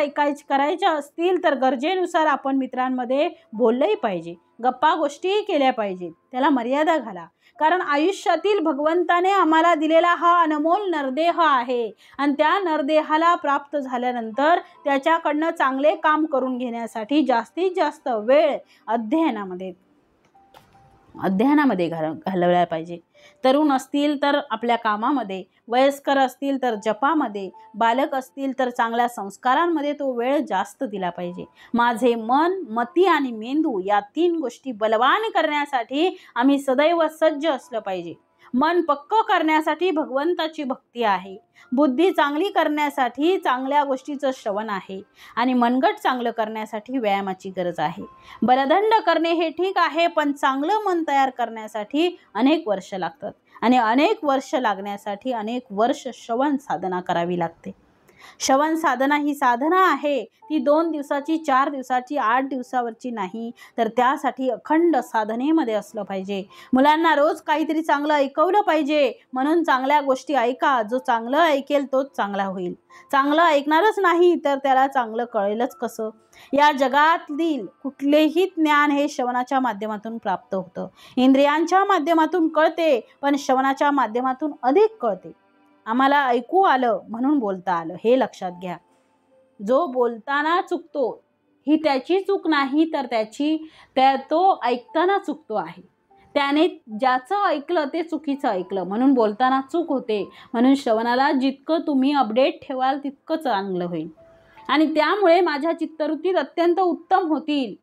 करायच्या असतील तर गरजेनुसार आपण मित्रांमध्ये बोललंही पाहिजे, गप्पा गोष्टीही केल्या पाहिजेत. त्याला मर्यादा घाला. कारण आयुष्यातील भगवंताने आम्हाला दिलेला हा अनमोल नरदेह आहे आणि त्या नरदेहाला प्राप्त झाल्यानंतर त्याच्याकडनं चांगले काम करून घेण्यासाठी जास्तीत जास्त वेळ अध्ययनामध्ये घालवला पाहिजे. तरुण असतील तर आपल्या कामामध्ये, वयस्कर असतील तर जपामध्ये, बालक असतील तर चांगल्या संस्कारांमध्ये तो वेळ जास्त दिला पाहिजे. माझे मन, मती आणि मेंदू या 3 गोष्टी बलवान करण्यासाठी आम्ही सदैव सज्ज असलं पाहिजे. मन पक्क करण्यासाठी भगवंताची भक्ती आहे. बुद्धी चांगली करण्यासाठी चांगल्या गोष्टीचं श्रवण आहे. आणि मनगट चांगलं करण्यासाठी व्यायामाची गरज आहे. बलदंड करणे हे ठीक आहे, पण चांगलं मन तयार करण्यासाठी अनेक वर्ष लागतात. आणि अनेक वर्ष लागण्यासाठी अनेक वर्ष श्रवण साधना करावी लागते. श्रवण साधना ही साधना आहे, ती 2 दिवसाची, 4 दिवसाची, 8 दिवसावरची नाही, तर त्यासाठी अखंड साधनेमध्ये असलं पाहिजे. मुलांना रोज काहीतरी चांगलं ऐकवलं पाहिजे. म्हणून चांगल्या गोष्टी ऐका. जो चांगलं ऐकेल तोच चांगला होईल. चांगलं ऐकणारच नाही तर त्याला चांगलं कळेलच कसं. या जगातील कुठलेही ज्ञान हे श्रवणाच्या माध्यमातून प्राप्त होतं. इंद्रियांच्या माध्यमातून कळते, पण श्रवणाच्या माध्यमातून अधिक कळते. आम्हाला ऐकू आलं म्हणून बोलता आलं, हे लक्षात घ्या. जो बोलताना चुकतो ही त्याची चूक नाही, तर तो ऐकताना चुकतो आहे. त्याने ज्याचं ऐकलं ते चुकीचं ऐकलं, म्हणून बोलताना चूक होते. म्हणून श्रवणाला जितकं तुम्ही अपडेट ठेवाल तितकं चांगलं होईल. आणि त्यामुळे माझ्या चित्तवृत्तीत अत्यंत उत्तम होतील.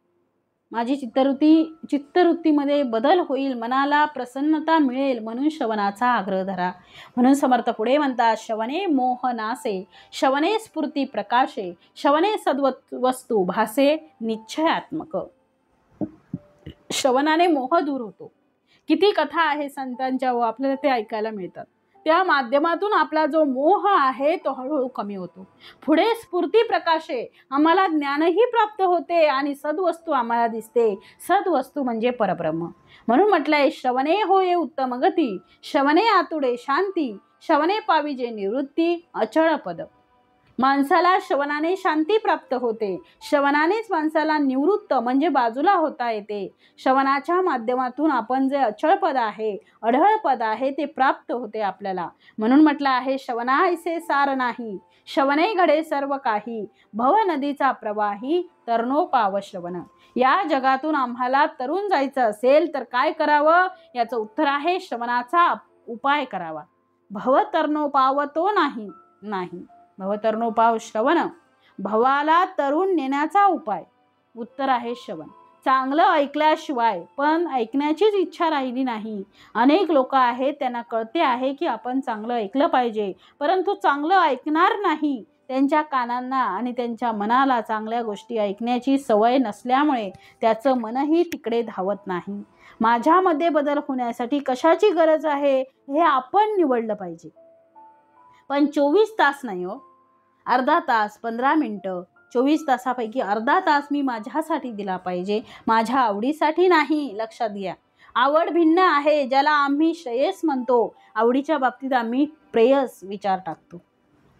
माझी चित्तवृत्तीमध्ये बदल होईल, मनाला प्रसन्नता मिळेल. म्हणून श्रवणाचा आग्रह धरा. म्हणून समर्थ पुढे म्हणतात, श्रवणे मोहनासे, श्रवणे स्फूर्ती प्रकाशे, श्रवणे सद्वस्तू भासे निश्चयात्मक. श्रवणाने मोह दूर होतो. किती कथा आहे संतांच्या व आपल्याला ते ऐकायला मिळतात. त्या माध्यमातून आपला जो मोह आहे तो हळूहळू कमी होतो. पुढे स्फूर्ती प्रकाशे, आम्हाला ज्ञानही प्राप्त होते आणि सद्वस्तू आम्हाला दिसते. सद्वस्तू म्हणजे परब्रह्म. म्हणून म्हटलंय, श्रवणे होय उत्तम गती, श्रवणे आतुडे शांती, श्रवणे पाविजे निवृत्ती, अचळ पद. माणसाला श्रवणाने शांती प्राप्त होते. श्रवणानेच माणसाला निवृत्त म्हणजे बाजूला होता येते. श्रवणाच्या माध्यमातून आपण जे अचळ पद आहे, अढळ पद आहे ते प्राप्त होते आपल्याला. म्हणून म्हटलं आहे, श्रवणाऐसे सार नाही, श्रवणे घडे सर्व काही, भव नदीचा प्रवाही तरणो पाव श्रवण. या जगातून आम्हाला तरुण जायचं असेल तर काय करावं? याचं उत्तर आहे, श्रवणाचा उपाय करावा. भव तरणो पाव तो नाही. भवतरणोपाव श्रवण, भवाला तरुण नेण्याचा उपाय. उत्तर आहे श्रवण. चांगलं ऐकल्याशिवाय पण ऐकण्याचीच इच्छा राहिली नाही. अनेक लोक आहेत, त्यांना कळते आहे की आपण चांगलं ऐकलं पाहिजे, परंतु चांगलं ऐकणार नाही. त्यांच्या कानांना आणि त्यांच्या मनाला चांगल्या गोष्टी ऐकण्याची सवय नसल्यामुळे त्याचं मनही तिकडे धावत नाही. माझ्यामध्ये बदल होण्यासाठी कशाची गरज आहे हे आपण निवडलं पाहिजे. पण 24 तास नाही हो, अर्धा तास, 15 मिनिटं. 24 तासापैकी अर्धा तास मी माझ्यासाठी दिला पाहिजे, माझ्या आवडीसाठी नाही. लक्षात घ्या, आवड भिन्न आहे. ज्याला आम्ही श्रेयस म्हणतो, आवडीच्या बाबतीत आम्ही प्रेयस विचार टाकतो.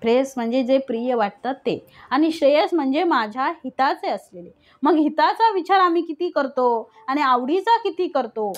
प्रेयस म्हणजे जे प्रिय वाटतात ते, आणि श्रेयस म्हणजे माझ्या हिताचे असलेले. मग हिताचा विचार आम्ही किती करतो आणि आवडीचा किती करतो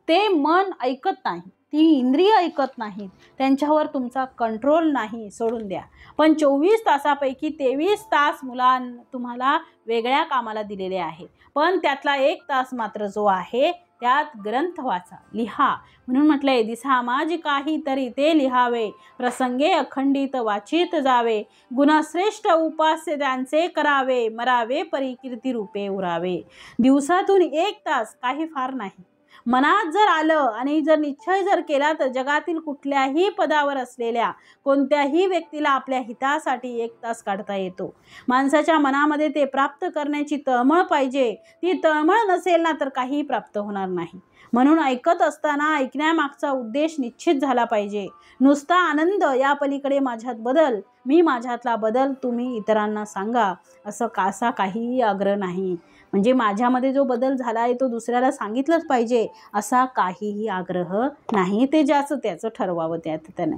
ते मन ऐकत नाही, ती इंद्रिय ऐकत नाहीत, त्यांच्यावर तुमचा कंट्रोल नाही, सोडून द्या. पण 24 तासापैकी 23 तास तुम्हाला वेगळ्या कामाला दिलेले आहे. पण त्यातला 1 तास मात्र जो आहे त्यात ग्रंथ वाचा, लिहा. म्हणून म्हटलंय, दिसा माझी काही तरी ते लिहावे, प्रसंगे अखंडित वाचित जावे, गुणश्रेष्ठ उपास्य त्यांचे करावे, मरावे परी कीर्ती रूपे उरावे. दिवसातून 1 तास काही फार नाही. मनात जर आलं आणि जर निश्चय जर केला तर जगातील कुठल्याही पदावर असलेल्या कोणत्याही व्यक्तीला आपल्या हितासाठी 1 तास काढता येतो. माणसाच्या मनामध्ये ते प्राप्त करण्याची तळमळ पाहिजे. ती तळमळ नसेल ना तर काही प्राप्त होणार नाही. म्हणून ऐकत असताना ऐकण्यामागचा उद्देश निश्चित झाला पाहिजे. नुसता आनंद, या पलीकडे माझ्यात बदल, मी माझ्यातला बदल तुम्ही इतरांना सांगा, असा काहीही आग्रह नाही. म्हणजे माझ्यामध्ये जो बदल झाला आहे तो दुसऱ्याला सांगितलंच पाहिजे असा काहीही आग्रह नाही. ते ज्याचं त्याचं ठरवावं त्याने.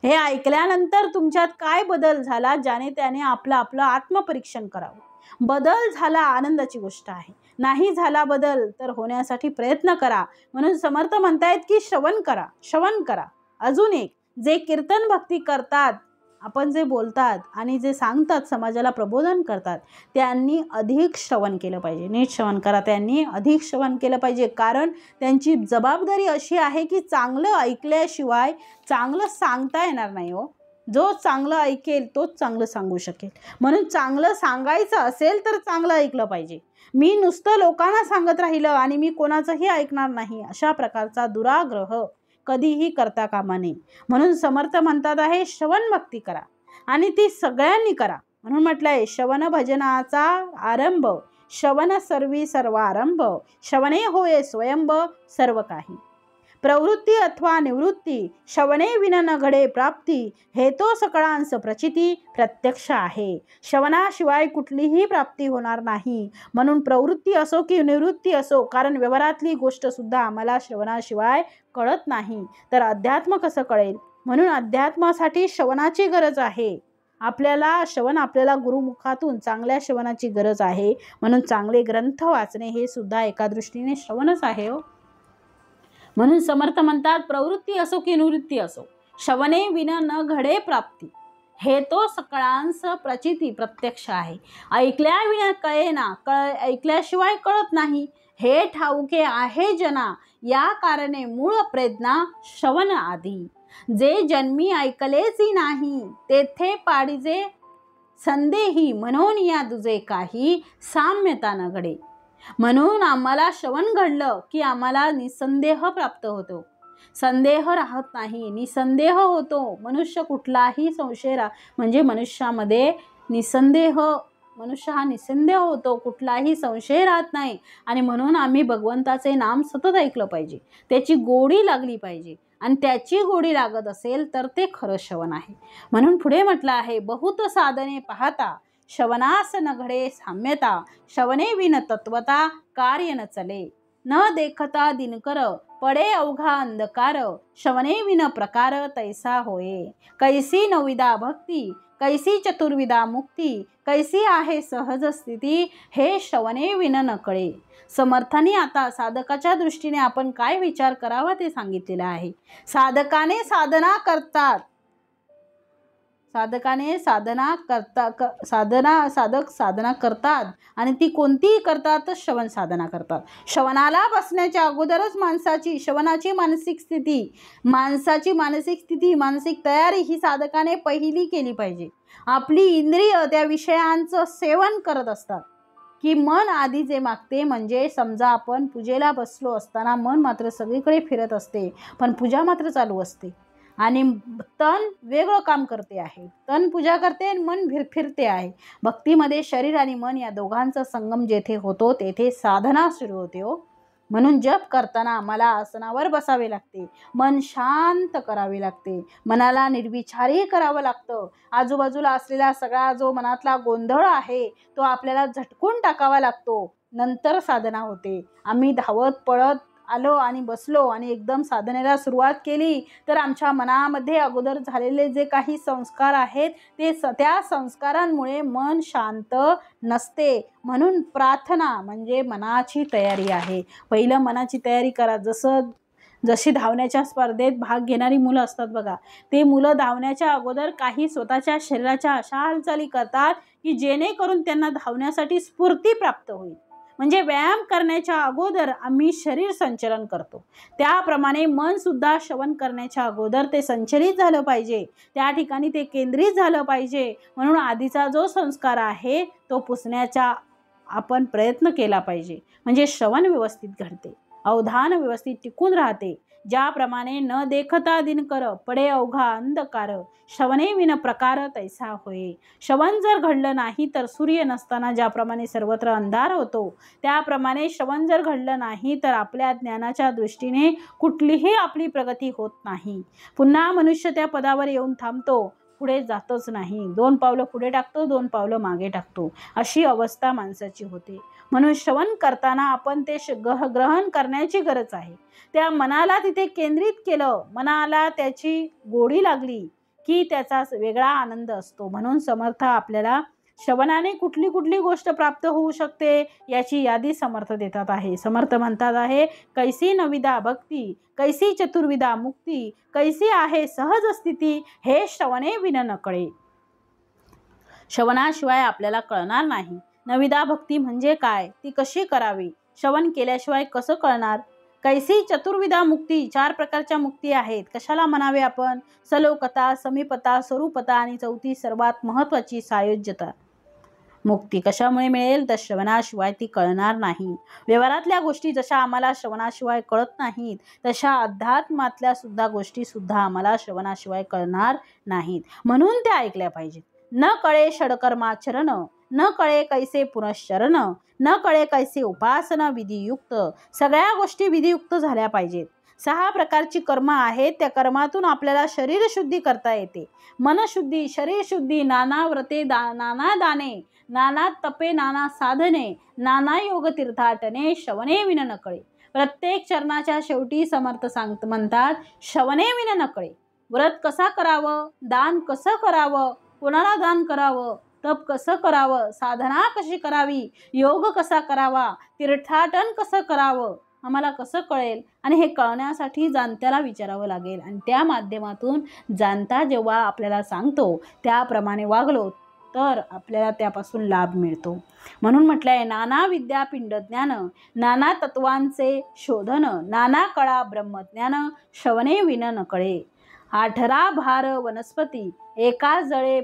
हे ऐकल्यानंतर तुमच्यात काय बदल झाला, ज्याने त्याने आपलं आत्मपरीक्षण करावं. बदल झाला आनंदाची गोष्ट आहे, नाही झाला बदल तर होण्यासाठी प्रयत्न करा. म्हणून समर्थ म्हणतायत की श्रवण करा. अजून एक, जे कीर्तन भक्ती करतात, आपण जे बोलतात आणि जे सांगतात, समाजाला प्रबोधन करतात, त्यांनी अधिक श्रवण केलं पाहिजे. नीट श्रवण करा, त्यांनी अधिक श्रवण केलं पाहिजे. कारण त्यांची जबाबदारी अशी आहे की चांगलं ऐकल्याशिवाय चांगलं सांगता येणार नाही हो. जो चांगलं ऐकेल तोच चांगलं सांगू शकेल. म्हणून चांगलं सांगायचं असेल तर चांगलं ऐकलं पाहिजे. मी नुसतं लोकांना सांगत राहिलं आणि मी कोणाचंही ऐकणार नाही, अशा प्रकारचा दुराग्रह कधीही करता कामा नये. म्हणून समर्थ म्हणतात आहे, श्रवण भक्ती करा आणि ती सगळ्यांनी करा. म्हणून म्हटलंय, श्रवण भजनाचा आरंभ, श्रवण सर्वारंभ, श्रवणे होय स्वयंभ सर्व काही. प्रवृत्ती अथवा निवृत्ती, श्रवणे विन न घडे प्राप्ती, हे तो सकळांस प्रचिती प्रत्यक्ष आहे. श्रवणाशिवाय कुठलीही प्राप्ती होणार नाही. म्हणून प्रवृत्ती असो की निवृत्ती असो, कारण व्यवहारातली गोष्ट सुद्धा आम्हाला श्रवणाशिवाय कळत नाही, तर अध्यात्म कसं कळेल? म्हणून अध्यात्मासाठी श्रवणाची गरज आहे. आपल्याला गुरुमुखातून चांगल्या श्रवणाची गरज आहे. म्हणून चांगले ग्रंथ वाचणे हे सुद्धा एका दृष्टीने श्रवणच आहे हो. म्हणून समर्थ म्हणतात, प्रवृत्ती असो की निवृत्ती असो, श्रवणे विन न घडे प्राप्ती, हे तो सकळांस प्रचिती प्रत्यक्ष आहे. ऐकल्याविना कळेना, ऐकल्याशिवाय कळत नाही, हे ठाऊके आहे जना, या कारणे मूळ प्रेरणा श्रवण आधी. जे जन्मी ऐकलेची नाही, तेथे पाडिजे संदेही, म्हणून या दुजे काही साम्यता न घडे. म्हणून आम्हाला श्रवण घडलं की आम्हाला निसंदेह प्राप्त होतो. संदेह राहत नाही, निसंदेह होतो. मनुष्य कुठलाही संशय म्हणजे मनुष्य हा निसंदेह होतो, कुठलाही संशय राहत नाही. आणि म्हणून आम्ही भगवंताचे नाम सतत ऐकलं पाहिजे, त्याची गोडी लागली पाहिजे. आणि त्याची गोडी लागत असेल तर ते खरं श्रवण आहे. म्हणून पुढे म्हटलं आहे, बहुत साधने पाहता श्रवणास न घडे साम्यता, श्रवणे विन तत्वता कार्य न चले. न देखता दिनकर पडे अवघा अंधकार, श्रवणे विन प्रकार तैसा होये. कैसी नवविधा भक्ती, कैसी चतुर्विधा मुक्ती, कैसी आहे सहज स्थिती, हे श्रवणे विन न कळे. समर्थांनी आता साधकाच्या दृष्टीने आपण काय विचार करावा ते सांगितलेलं आहे. साधकाने साधना करतात, साधक साधना करतात आणि ती कोणतीही करतात तर श्रवण साधना करतात. श्रवणाला बसण्याच्या अगोदरच श्रवणाची मानसिक स्थिती, मानसिक तयारी ही साधकाने पहिली केली पाहिजे. आपली इंद्रिय त्या विषयांचं सेवन करत असतात की मन आधी जे मागते, म्हणजे समजा आपण पूजेला बसलो असताना मन मात्र सगळीकडे फिरत असते, पण पूजा मात्र चालू असते आणि तन वेगळं काम करते आहे. तन पूजा करते आणि मन फिरते आहे. भक्तीमध्ये शरीर आणि मन या दोघांचा संगम जेथे होतो तेथे साधना सुरू होते हो. म्हणून जप करताना आम्हाला आसनावर बसावे लागते, मन शांत करावे लागते, मनाला निर्विचारी करावं लागतं. आजूबाजूला असलेला सगळा जो मनातला गोंधळ आहे तो आपल्याला झटकून टाकावा लागतो, नंतर साधना होते. आम्ही धावत पळत आलो आणि बसलो आणि एकदम साधनेला सुरुवात केली तर आमच्या मनामध्ये अगोदर झालेले जे काही संस्कार आहेत त्या संस्कारांमुळे मन शांत नसते. म्हणून प्रार्थना म्हणजे मनाची तयारी आहे. पहिलं मनाची तयारी करा. जशी धावण्याच्या स्पर्धेत भाग घेणारी मुलं असतात बघा, ते मुलं धावण्याच्या अगोदर काही स्वतःच्या शरीराच्या अशा हालचाली करतात की जेणेकरून त्यांना धावण्यासाठी स्फूर्ती प्राप्त होईल. म्हणजे व्यायाम करण्याच्या अगोदर आम्ही शरीर संचलन करतो, त्याप्रमाणे मन सुद्धा श्रवण करण्याच्या अगोदर ते संचलित झालं पाहिजे, त्या ठिकाणी ते केंद्रित झालं पाहिजे. म्हणून आधीचा जो संस्कार आहे तो पुसण्याचा आपण प्रयत्न केला पाहिजे. म्हणजे श्रवण व्यवस्थित घडते, अवधान व्यवस्थित टिकून राहते. ज्याप्रमाणे न देखता दिनकर पडे अवघा अंधकार, श्रवणे विन प्रकार तैसा होय. श्रवण जर घडलं नाही तर सूर्य नसताना ज्याप्रमाणे सर्वत्र अंधार होतो, त्याप्रमाणे श्रवण जर घडलं नाही तर आपल्या ज्ञानाच्या दृष्टीने कुठलीही आपली प्रगती होत नाही. पुन्हा मनुष्य त्या पदावर येऊन थांबतो, पुढे जातच नाही. 2 पावलं पुढे टाकतो, 2 पावलं मागे टाकतो, अशी अवस्था माणसाची होते. म्हणून श्रवण करताना आपण ते ग्रहण करण्याची गरज आहे. त्या मनाला तिथे केंद्रित केलं, मनाला त्याची गोडी लागली की त्याचा वेगळा आनंद असतो. म्हणून समर्थ आपल्याला श्रवणाने कुठली कुठली गोष्ट प्राप्त होऊ शकते याची यादी समर्थ देतात आहे. समर्थ म्हणतात आहे, कैसी नविधा भक्ती, कैसी चतुर्विधा मुक्ती, कैसी आहे सहज स्थिती, हे श्रवणे विन न कळे. श्रवणाशिवाय आपल्याला कळणार नाही. नविधा भक्ती म्हणजे काय, ती कशी करावी, श्रवण केल्याशिवाय कसं कळणार. कैसी चतुर्विधा मुक्ती, 4 प्रकारच्या मुक्ती आहेत. कशाला म्हणावे आपण, सलोकता, समीपता, स्वरूपता आणि चौथी सर्वात महत्त्वाची सायोज्यता. मुक्ती कशामुळे मिळेल तर श्रवणाशिवाय ती कळणार नाही. व्यवहारातल्या गोष्टी जशा आम्हाला श्रवणाशिवाय कळत नाहीत, तशा अध्यात्मातल्या सुद्धा गोष्टी सुद्धा आम्हाला श्रवणाशिवाय कळणार नाहीत. म्हणून त्या ऐकल्या पाहिजेत. न कळे षडकर्माचरण, न कळे कैसे पुनश्चरण, न कळे कैसे उपासना विधियुक्त. सगळ्या गोष्टी विधियुक्त झाल्या पाहिजेत. 6 प्रकारची कर्म आहेत, त्या कर्मातून आपल्याला शरीर शुद्धी करता येते, मनशुद्धी, शरीर शुद्धी, नाना व्रते, नाना दाने, नाना तपे, नाना साधने, नाना योग तीर्थाटने, श्रवणे विन न कळे. प्रत्येक चरणाच्या शेवटी समर्थ म्हणतात, श्रवणे विन न कळे. व्रत कसा करावं, दान कसं करावं, कोणाला दान करावं, तप कसं करावं, साधना कशी करावी, योग कसा करावा, तीर्थाटन कसं करावं, आम्हाला कसं कळेल. आणि हे कळण्यासाठी जाणत्याला विचारावं लागेल. आणि त्या माध्यमातून जाणता जेव्हा आपल्याला सांगतो त्याप्रमाणे वागलो तर आपल्याला त्यापासून लाभ मिळतो. म्हणून म्हटलं आहे, नाना विद्या पिंड ज्ञान, नाना तत्वांचे शोधन, नाना कळा ब्रह्मज्ञान, श्रवणे विन न कळे. 18 भार वनस्पती, एका जळे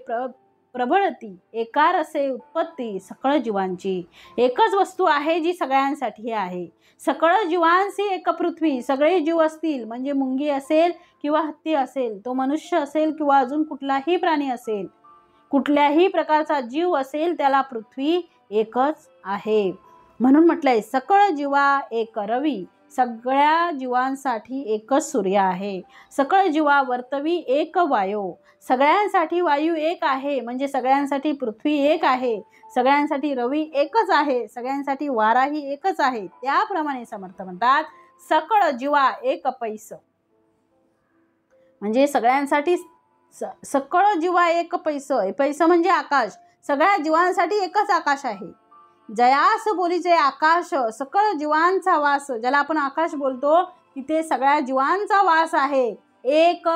प्रबळती, एका रसे उत्पत्ती सकळ जीवांची. एकच वस्तू आहे जी सगळ्यांसाठी आहे. सकळ जीवांसी एक पृथ्वी. सगळे जीव असतील म्हणजे मुंगी असेल किंवा हत्ती असेल, तो मनुष्य असेल किंवा अजून कुठलाही प्राणी असेल, कुठल्याही प्रकारचा जीव असेल, त्याला पृथ्वी एकच आहे. म्हणून म्हटलंय, सकळ जीवा एक रवी, सगळ्या जीवांसाठी एकच सूर्य आहे. सकळ जीवा वर्तवी एक वायो. सगळ्यांसाठी वायू एक आहे, म्हणजे सगळ्यांसाठी पृथ्वी एक आहे, सगळ्यांसाठी रवी एकच आहे, सगळ्यांसाठी वाराही एकच आहे. त्याप्रमाणे समर्थ म्हणतात सकळ जीवा एक पैस, म्हणजे सगळ्यांसाठी सकळ जीवा एक पैस. पैस म्हणजे आकाश. सगळ्या जीवांसाठी एकच आकाश आहे. जयास बोलीचे आकाश सकळ जीवांचा वास. ज्याला आपण आकाश बोलतो तिथे सगळ्या जीवांचा वास आहे. एक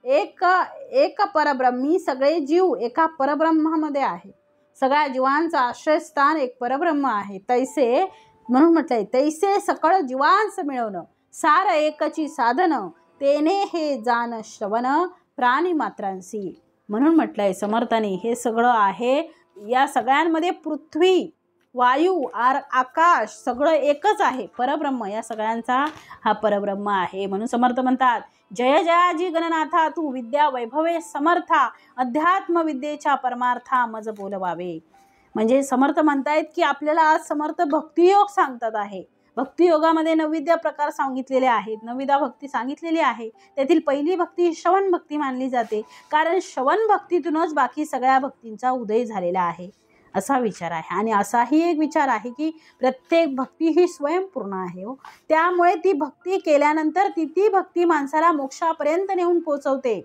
एक एक परब्रह्मी. सगळे जीव एका परब्रह्मामध्ये आहे. सगळ्या जीवांचं आश्रयस्थान एक परब्रह्म आहे. तैसे म्हणून म्हटलंय तैसे सकळ जीवांस मिळवणं सार एकची साधन तेने हे जाण श्रवण प्राणी मात्रांसी. म्हणून म्हटलंय समर्थाने हे सगळं आहे. या सगळ्यांमध्ये पृथ्वी वायू आकाश सगळं एकच आहे. परब्रह्म या सगळ्यांचा हा परब्रह्म आहे. म्हणून समर्थ म्हणतात जय जयाजी गणनाथा तू विद्या वैभवे समर्था अध्यात्म विद्येच्या परमार्था मज बोलवावे. म्हणजे समर्थ म्हणतायत की आपल्याला आज समर्थ भक्तियोग सांगतात आहे. भक्तियोगामध्ये नवविद्या प्रकार सांगितलेले आहेत. नवविधा भक्ती सांगितलेली आहे. त्यातील पहिली भक्ती श्रवण भक्ती मानली जाते, कारण श्रवण भक्तीतूनच बाकी सगळ्या भक्तींचा उदय झालेला आहे असा विचार आहे. आणि असाही एक विचार आहे की प्रत्येक भक्ती ही स्वयंपूर्ण आहे हो. त्यामुळे ती भक्ती केल्यानंतर ती भक्ती माणसाला मोक्षापर्यंत नेऊन पोचवते.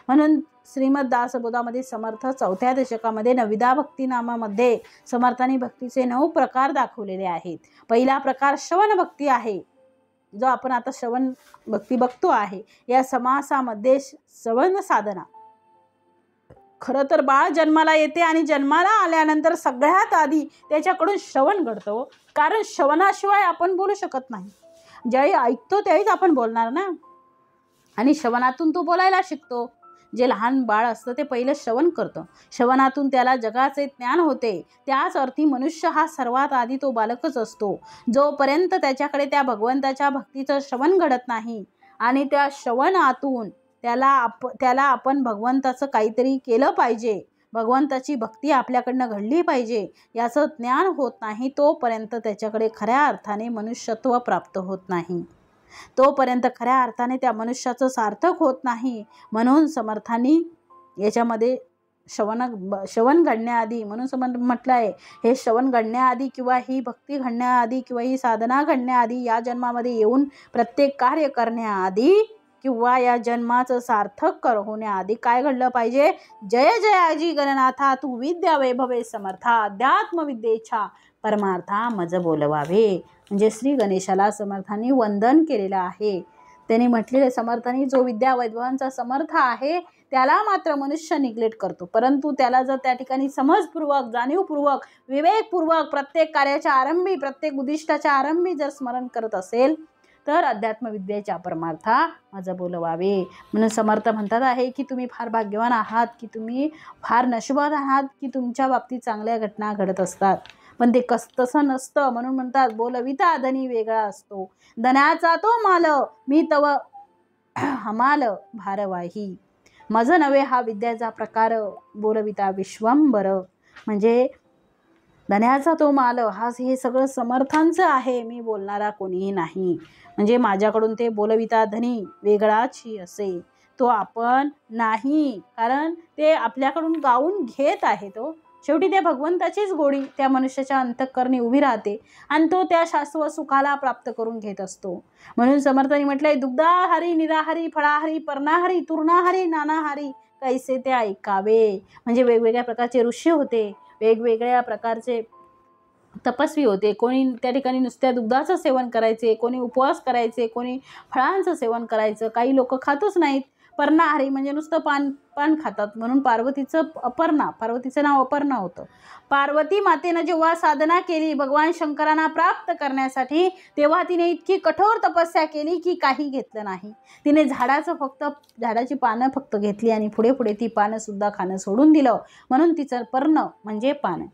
म्हणून श्रीमद दासबोधामध्ये समर्थ 4थ्या दशकामध्ये नवविधा भक्ती नामामध्ये समर्थांनी भक्तीचे 9 प्रकार दाखवलेले आहेत. पहिला प्रकार श्रवण भक्ती आहे, जो आपण आता श्रवण भक्ती बघतो आहे. या समासामध्ये श्रवण साधना. खरं तर बाळ जन्माला येते आणि जन्माला आल्यानंतर सगळ्यात आधी त्याच्याकडून श्रवण घडतं, कारण श्रवणाशिवाय आपण बोलू शकत नाही. ज्यावेळी ऐकतो त्यावेळीच आपण बोलणार ना, आणि श्रवणातून तो बोलायला शिकतो. जे लहान बाळ असतं ते पहिलं श्रवण करतं. श्रवणातून त्याला जगाचे ज्ञान होते. त्याच अर्थी मनुष्य हा सर्वात आधी तो बालकच असतो. जोपर्यंत त्याच्याकडे त्या भगवंताच्या भक्तीचं श्रवण घडत नाही आणि त्या श्रवणातून त्याला आपण भगवंताचं काहीतरी केलं पाहिजे, भगवंताची भक्ती आपल्याकडनं घडली पाहिजे याचं ज्ञान होत नाही, तोपर्यंत त्याच्याकडे खऱ्या अर्थाने मनुष्यत्व प्राप्त होत नाही. तोपर्यंत खऱ्या अर्थाने त्या मनुष्याचं सार्थक होत नाही. म्हणून समर्थांनी याच्यामध्ये श्रवण घडण्याआधी, म्हणून म्हटलं आहे हे श्रवण घडण्याआधी किंवा ही भक्ती घडण्याआधी किंवा ही साधना घडण्याआधी, या जन्मामध्ये येऊन प्रत्येक कार्य करण्याआधी किंवा या जन्माचं सार्थक होण्याआधी काय घडलं पाहिजे? जय जयाजी गणनाथा तू विद्या वैभवे समर्था अध्यात्म विद्येच्या परमार्था मज बोलवावे. म्हणजे श्री गणेशाला समर्थांनी वंदन केलेलं आहे. त्यांनी म्हटलेले समर्थांनी जो विद्या वैभवांचा समर्थ आहे त्याला मात्र मनुष्य निग्लेक्ट करतो, परंतु त्याला जर त्या ठिकाणी समजपूर्वक, जाणीवपूर्वक, विवेकपूर्वक प्रत्येक कार्याच्या आरंभी, प्रत्येक उद्दिष्टाच्या आरंभी जर स्मरण करत असेल तर अध्यात्मविद्येच्या परमार्था माझं बोलवावे. म्हणून समर्थ म्हणतात आहे की तुम्ही फार भाग्यवान आहात, की तुम्ही फार नशिबात आहात की तुमच्या बाबतीत चांगल्या घटना घडत असतात. पण ते तसं नसतं. म्हणून म्हणतात बोलविता धनी वेगळा असतो, धनाचा तो माल मी तव हमाल भारवाही. मज नवे हा विद्याचा प्रकार बोलविता विश्वंबर. म्हणजे धन्याचा तो माल हा हे सगळं समर्थांचं आहे, मी बोलणारा कोणीही नाही. म्हणजे माझ्याकडून ते बोलविता धनी वेगळाची असे तो आपण नाही, कारण ते आपल्याकडून गाऊन घेत आहे. तो शेवटी त्या भगवंताचीच गोडी त्या मनुष्याच्या अंतःकरणी उभी राहते आणि तो त्या शाश्वत सुखाला प्राप्त करून घेत असतो. म्हणून समर्थांनी म्हटलंय दुग्धाहारी निराहारी फळाहारी पर्णाहारी तूर्णाहारी नानाहारी कैसे ते ऐकावे. म्हणजे वेगवेगळ्या प्रकारचे ऋषी होते, वेगवेगळ्या प्रकारचे तपस्वी होते. कोणी त्या ठिकाणी नुसत्या दुधाचं सेवन करायचे, कोणी उपवास करायचे, कोणी फळांचं सेवन करायचं, काही लोक खातच नाहीत. पर्णाहारी म्हणजे नुसतं पान खातात. म्हणून पार्वतीचं नाव अपर्णा होतं. पार्वती मातेनं जेव्हा साधना केली भगवान शंकरांना प्राप्त करण्यासाठी, तेव्हा तिने इतकी कठोर तपस्या केली की काही घेतलं नाही. तिने झाडाची पानं फक्त घेतली आणि पुढे पुढे ती पानं सुद्धा खाणं सोडून दिलं. म्हणून तिचं पर्ण म्हणजे पान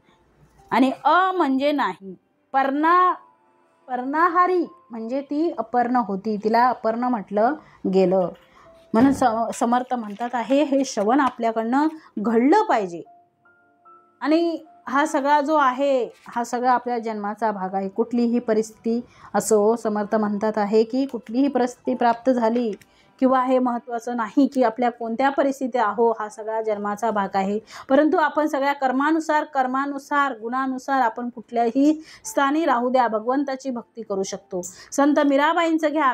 आणि म्हणजे नाही. पर्णाहारी म्हणजे ती अपर्णा होती, तिला अपर्णा म्हटलं गेलं. म्हणून समर्थ म्हणतात आहे हे श्रवण आपल्याकडनं घडलं पाहिजे. आणि हा सगळा जो आहे हा सगळा आपल्या जन्माचा भाग आहे. कुठलीही परिस्थिती असो, समर्थ म्हणतात आहे की कुठलीही परिस्थिती प्राप्त झाली किंवा हे महत्त्वाचं नाही की आपल्या कोणत्या परिस्थिती आहो, हा सगळा जन्माचा भाग आहे. परंतु आपण सगळ्या कर्मानुसार गुणानुसार आपण कुठल्याही स्थानी राहू द्या, भगवंताची भक्ती करू शकतो. संत मीराबाईंचं घ्या.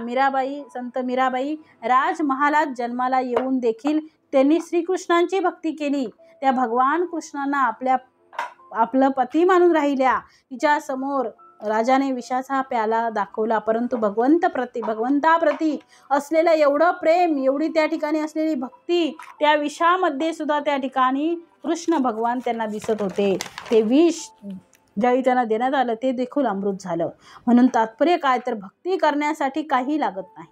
संत मीराबाई राजमहालात जन्माला येऊन देखील त्यांनी श्रीकृष्णांची भक्ती केली. त्या भगवान कृष्णांना आपलं पती मानून राहिल्या. तिच्या समोर राजाने विषाचा प्याला दाखवला, परंतु भगवंताप्रती असलेलं एवढं प्रेम, एवढी त्या ठिकाणी असलेली भक्ती, त्या विषामध्ये सुद्धा त्या ठिकाणी कृष्ण भगवान त्यांना दिसत होते. ते विष ज्यावेळी त्यांना देण्यात आलं ते देखील अमृत झालं. म्हणून तात्पर्य काय, तर भक्ती करण्यासाठी काही लागत नाही.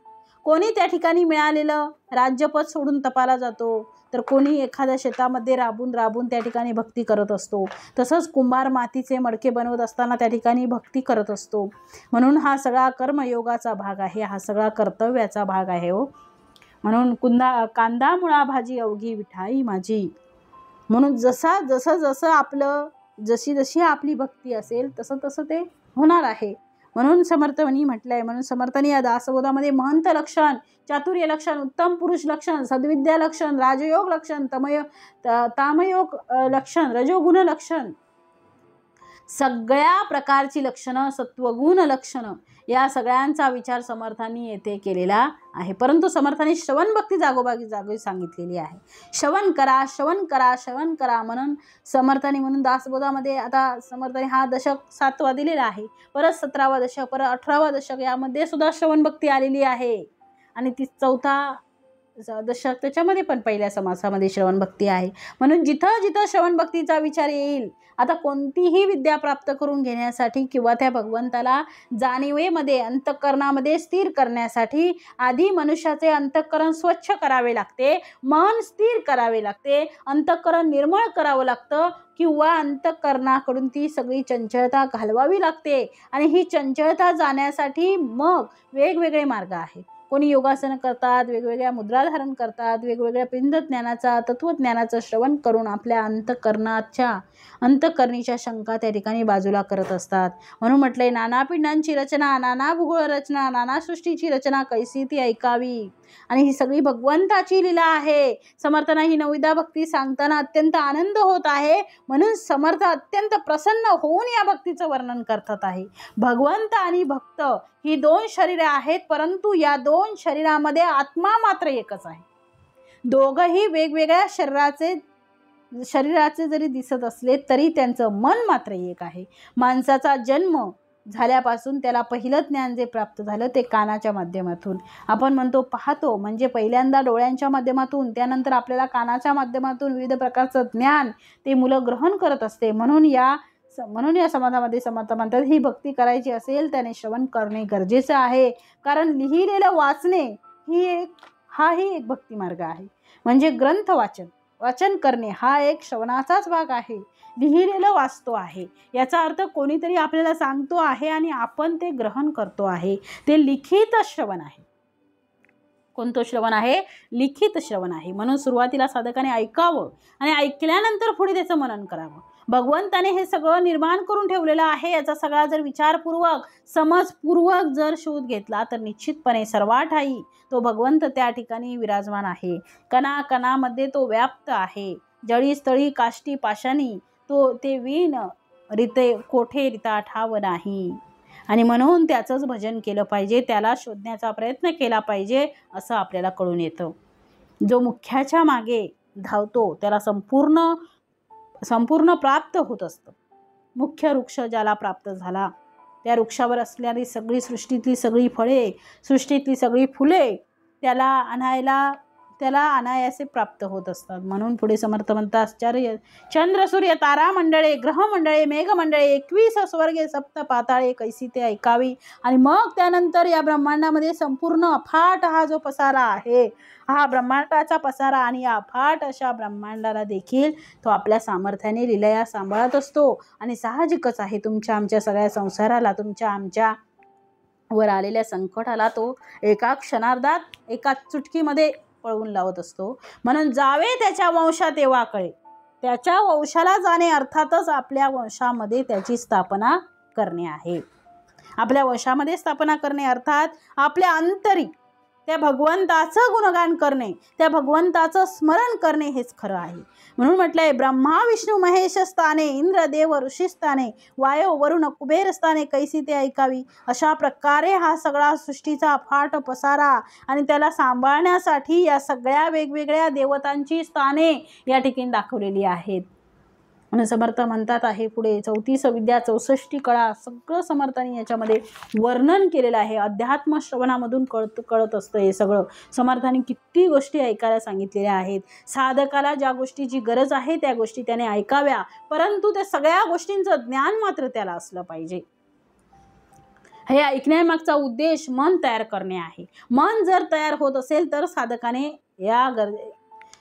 कोणी त्या ठिकाणी मिळालेलं राज्यपद सोडून तपाला जातो, तर कोणी एखाद्या शेतामध्ये राबून त्या ठिकाणी भक्ती करत असतो. तसंच कुंभार मातीचे मडके बनवत असताना त्या ठिकाणी भक्ती करत असतो. म्हणून हा सगळा कर्मयोगाचा भाग आहे, हा सगळा कर्तव्याचा भाग आहे हो. म्हणून कांदा मुळा भाजी अवघी विठाई माझी. म्हणून जसं आपलं जशी आपली भक्ती असेल तसं ते होणार आहे. म्हणून समर्थांनी म्हटलंय, म्हणून समर्थांनी या दासबोधामध्ये महंत लक्षण, चातुर्य लक्षण, उत्तम पुरुष लक्षण, सद्विद्या लक्षण, राजयोग लक्षण, तामयोग लक्षण, रजोगुण लक्षण, सगळ्या प्रकारची लक्षणं, सत्वगुण लक्षणं, या सगळ्यांचा विचार समर्थांनी येथे केलेला आहे. परंतु समर्थांनी श्रवण भक्ती जागोजागी सांगितलेली आहे. श्रवण करा म्हणून समर्थांनी, म्हणून दासबोधामध्ये आता समर्थांनी हा दशक 7वा दिलेला आहे. परत 17वा दशक, परत 18वा दशक, यामध्ये सुद्धा श्रवण भक्ती आलेली आहे. आणि ती 4था दशक, त्याच्यामध्ये पण पहिल्या समासामध्ये श्रवण भक्ती आहे. म्हणून जिथं श्रवण भक्तीचा विचार येईल, आता कोणतीही विद्या प्राप्त करून घेण्यासाठी किंवा त्या भगवंताला जाणीवेमध्ये अंतःकरणामध्ये स्थिर करण्यासाठी आधी मनुष्याचे अंतःकरण स्वच्छ करावे लागते, मन स्थिर करावे लागते, अंतःकरण निर्मळ करावं लागतं, किंवा अंतःकरणाकडून ती सगळी चंचलता घालवावी लागते. आणि ही चंचलता जाण्यासाठी मग वेगवेगळे मार्ग आहेत. कोणी योगासन करतात, वेगवेगळ्या मुद्रा धारण करतात, वेगवेगळ्या पिंडज्ञानाचा, तत्वज्ञानाचं श्रवण करून आपल्या अंतःकरणीच्या शंका त्या ठिकाणी बाजूला करत असतात. म्हणून म्हटलंय, नाना पिंडांची रचना, नाना भूगोळ रचना, नाना सृष्टीची रचना कैसी ती ऐकावी. आणि ही सगळी भगवंताची लीला आहे. समर्थांना ही नवविधा भक्ती सांगताना अत्यंत आनंद होत आहे. म्हणून समर्थ अत्यंत प्रसन्न होऊन या भक्तीचं वर्णन करतात आहे. भगवंत आणि भक्त ही 2 शरीरे आहेत, परंतु या 2 शरीरामध्ये आत्मा मात्र एकच आहे. दोघंही वेगवेगळ्या शरीराचे जरी दिसत असले तरी त्यांचं मन मात्र एक आहे. माणसाचा जन्म झाल्यापासून त्याला पहिलं ज्ञान जे प्राप्त झालं ते कानाच्या माध्यमातून. आपण म्हणतो पाहतो, म्हणजे पहिल्यांदा डोळ्यांच्या माध्यमातून, त्यानंतर आपल्याला कानाच्या माध्यमातून विविध प्रकारचं ज्ञान ते मुलं ग्रहण करत असते. म्हणून या समाजामध्ये समर्थ म्हणतात, ही भक्ती करायची असेल त्याने श्रवण करणे गरजेचं आहे. कारण लिहिलेलं वाचणे हाही एक भक्ती मार्ग आहे. म्हणजे ग्रंथ वाचन करणे हा एक श्रवणाचाच भाग आहे. लिहिलेलं वाचतो आहे याचा अर्थ कोणीतरी आपल्याला सांगतो आहे आणि आपण ते ग्रहण करतो आहे. ते लिखित श्रवण आहे. कोणतं श्रवण आहे? लिखित श्रवण आहे. म्हणून सुरुवातीला साधकाने ऐकावं आणि ऐकल्यानंतर पुढे त्याचं मनन करावं. भगवंताने हे सगळं निर्माण करून ठेवलेलं आहे. याचा सगळा जर विचारपूर्वक, समजपूर्वक जर शोध घेतला तर निश्चितपणे सर्वाठाई तो भगवंत त्या ठिकाणी विराजमान आहे. कणाकणामध्ये तो व्याप्त आहे. जळी स्थळी काष्टी पाशानी ते वीण रिते कोठे रिता ठाव नाही. आणि म्हणून त्याचंच भजन केलं पाहिजे, त्याला शोधण्याचा प्रयत्न केला पाहिजे असं आपल्याला कळून येतं. जो मुख्याच्या मागे धावतो त्याला संपूर्ण प्राप्त होत असतं. मुख्य वृक्ष ज्याला प्राप्त झाला त्या वृक्षावर असणारी सगळी सृष्टीतली सगळी फळे, सृष्टीतली सगळी फुले त्याला अनायासे प्राप्त होत असतात. म्हणून पुढे समर्थ म्हणतात, चंद्र सूर्य तारा मंडळे, ग्रह मंडळे, मेघ मंडळे, 21 स्वर्गे सप्त पाताळे कैसी ते ऐकावी. आणि मग त्यानंतर या ब्रह्मांडामध्ये संपूर्ण अफाट हा जो पसारा आहे, हा ब्रह्मांडाचा पसारा, आणि या अफाट अशा ब्रह्मांडाला देखील तो आपल्या सामर्थ्याने लीलया सांभाळत असतो. आणि साहजिकच आहे, तुमच्या आमच्या सगळ्या संसाराला, तुमच्या आमच्या वर आलेल्या संकटाला तो एका क्षणार्धात, एका चुटकीमध्ये पळवून लावत असतो. म्हणून जावे त्याच्या वंशात तेव्हा कळे. त्याच्या वंशाला जाणे अर्थातच आपल्या वंशामध्ये त्याची स्थापना करणे आहे. आपल्या वंशामध्ये स्थापना करणे अर्थात आपल्या अंतरी त्या भगवंताचं गुणगान करणे, त्या भगवंताचं स्मरण करणे हेच खरं आहे. म्हणून म्हटलंय ब्रह्मा विष्णू महेश स्थाने, इंद्र देव ऋषी स्थाने, वायो वरुण कुबेर स्थाने कैसी ते ऐकावी. अशा प्रकारे हा सगळा सृष्टीचा अफाट पसारा आणि त्याला सांभाळण्यासाठी या सगळ्या वेगवेगळ्या देवतांची स्थाने या ठिकाणी दाखवलेली आहेत. आणि समर्थ म्हणतात आहे पुढे 34 विद्या 64 कळा सगळं समर्थांनी याच्यामध्ये वर्णन केलेलं आहे. अध्यात्म श्रवणामधून कळत असतं हे सगळं. समर्थांनी किती गोष्टी ऐकायला सांगितलेल्या आहेत. साधकाला ज्या गोष्टीची गरज आहे त्या गोष्टी त्याने ऐकाव्या, परंतु त्या सगळ्या गोष्टींचं ज्ञान मात्र त्याला असलं पाहिजे. हे ऐकण्यामागचा उद्देश मन तयार करणे आहे. मन जर तयार होत असेल तर साधकाने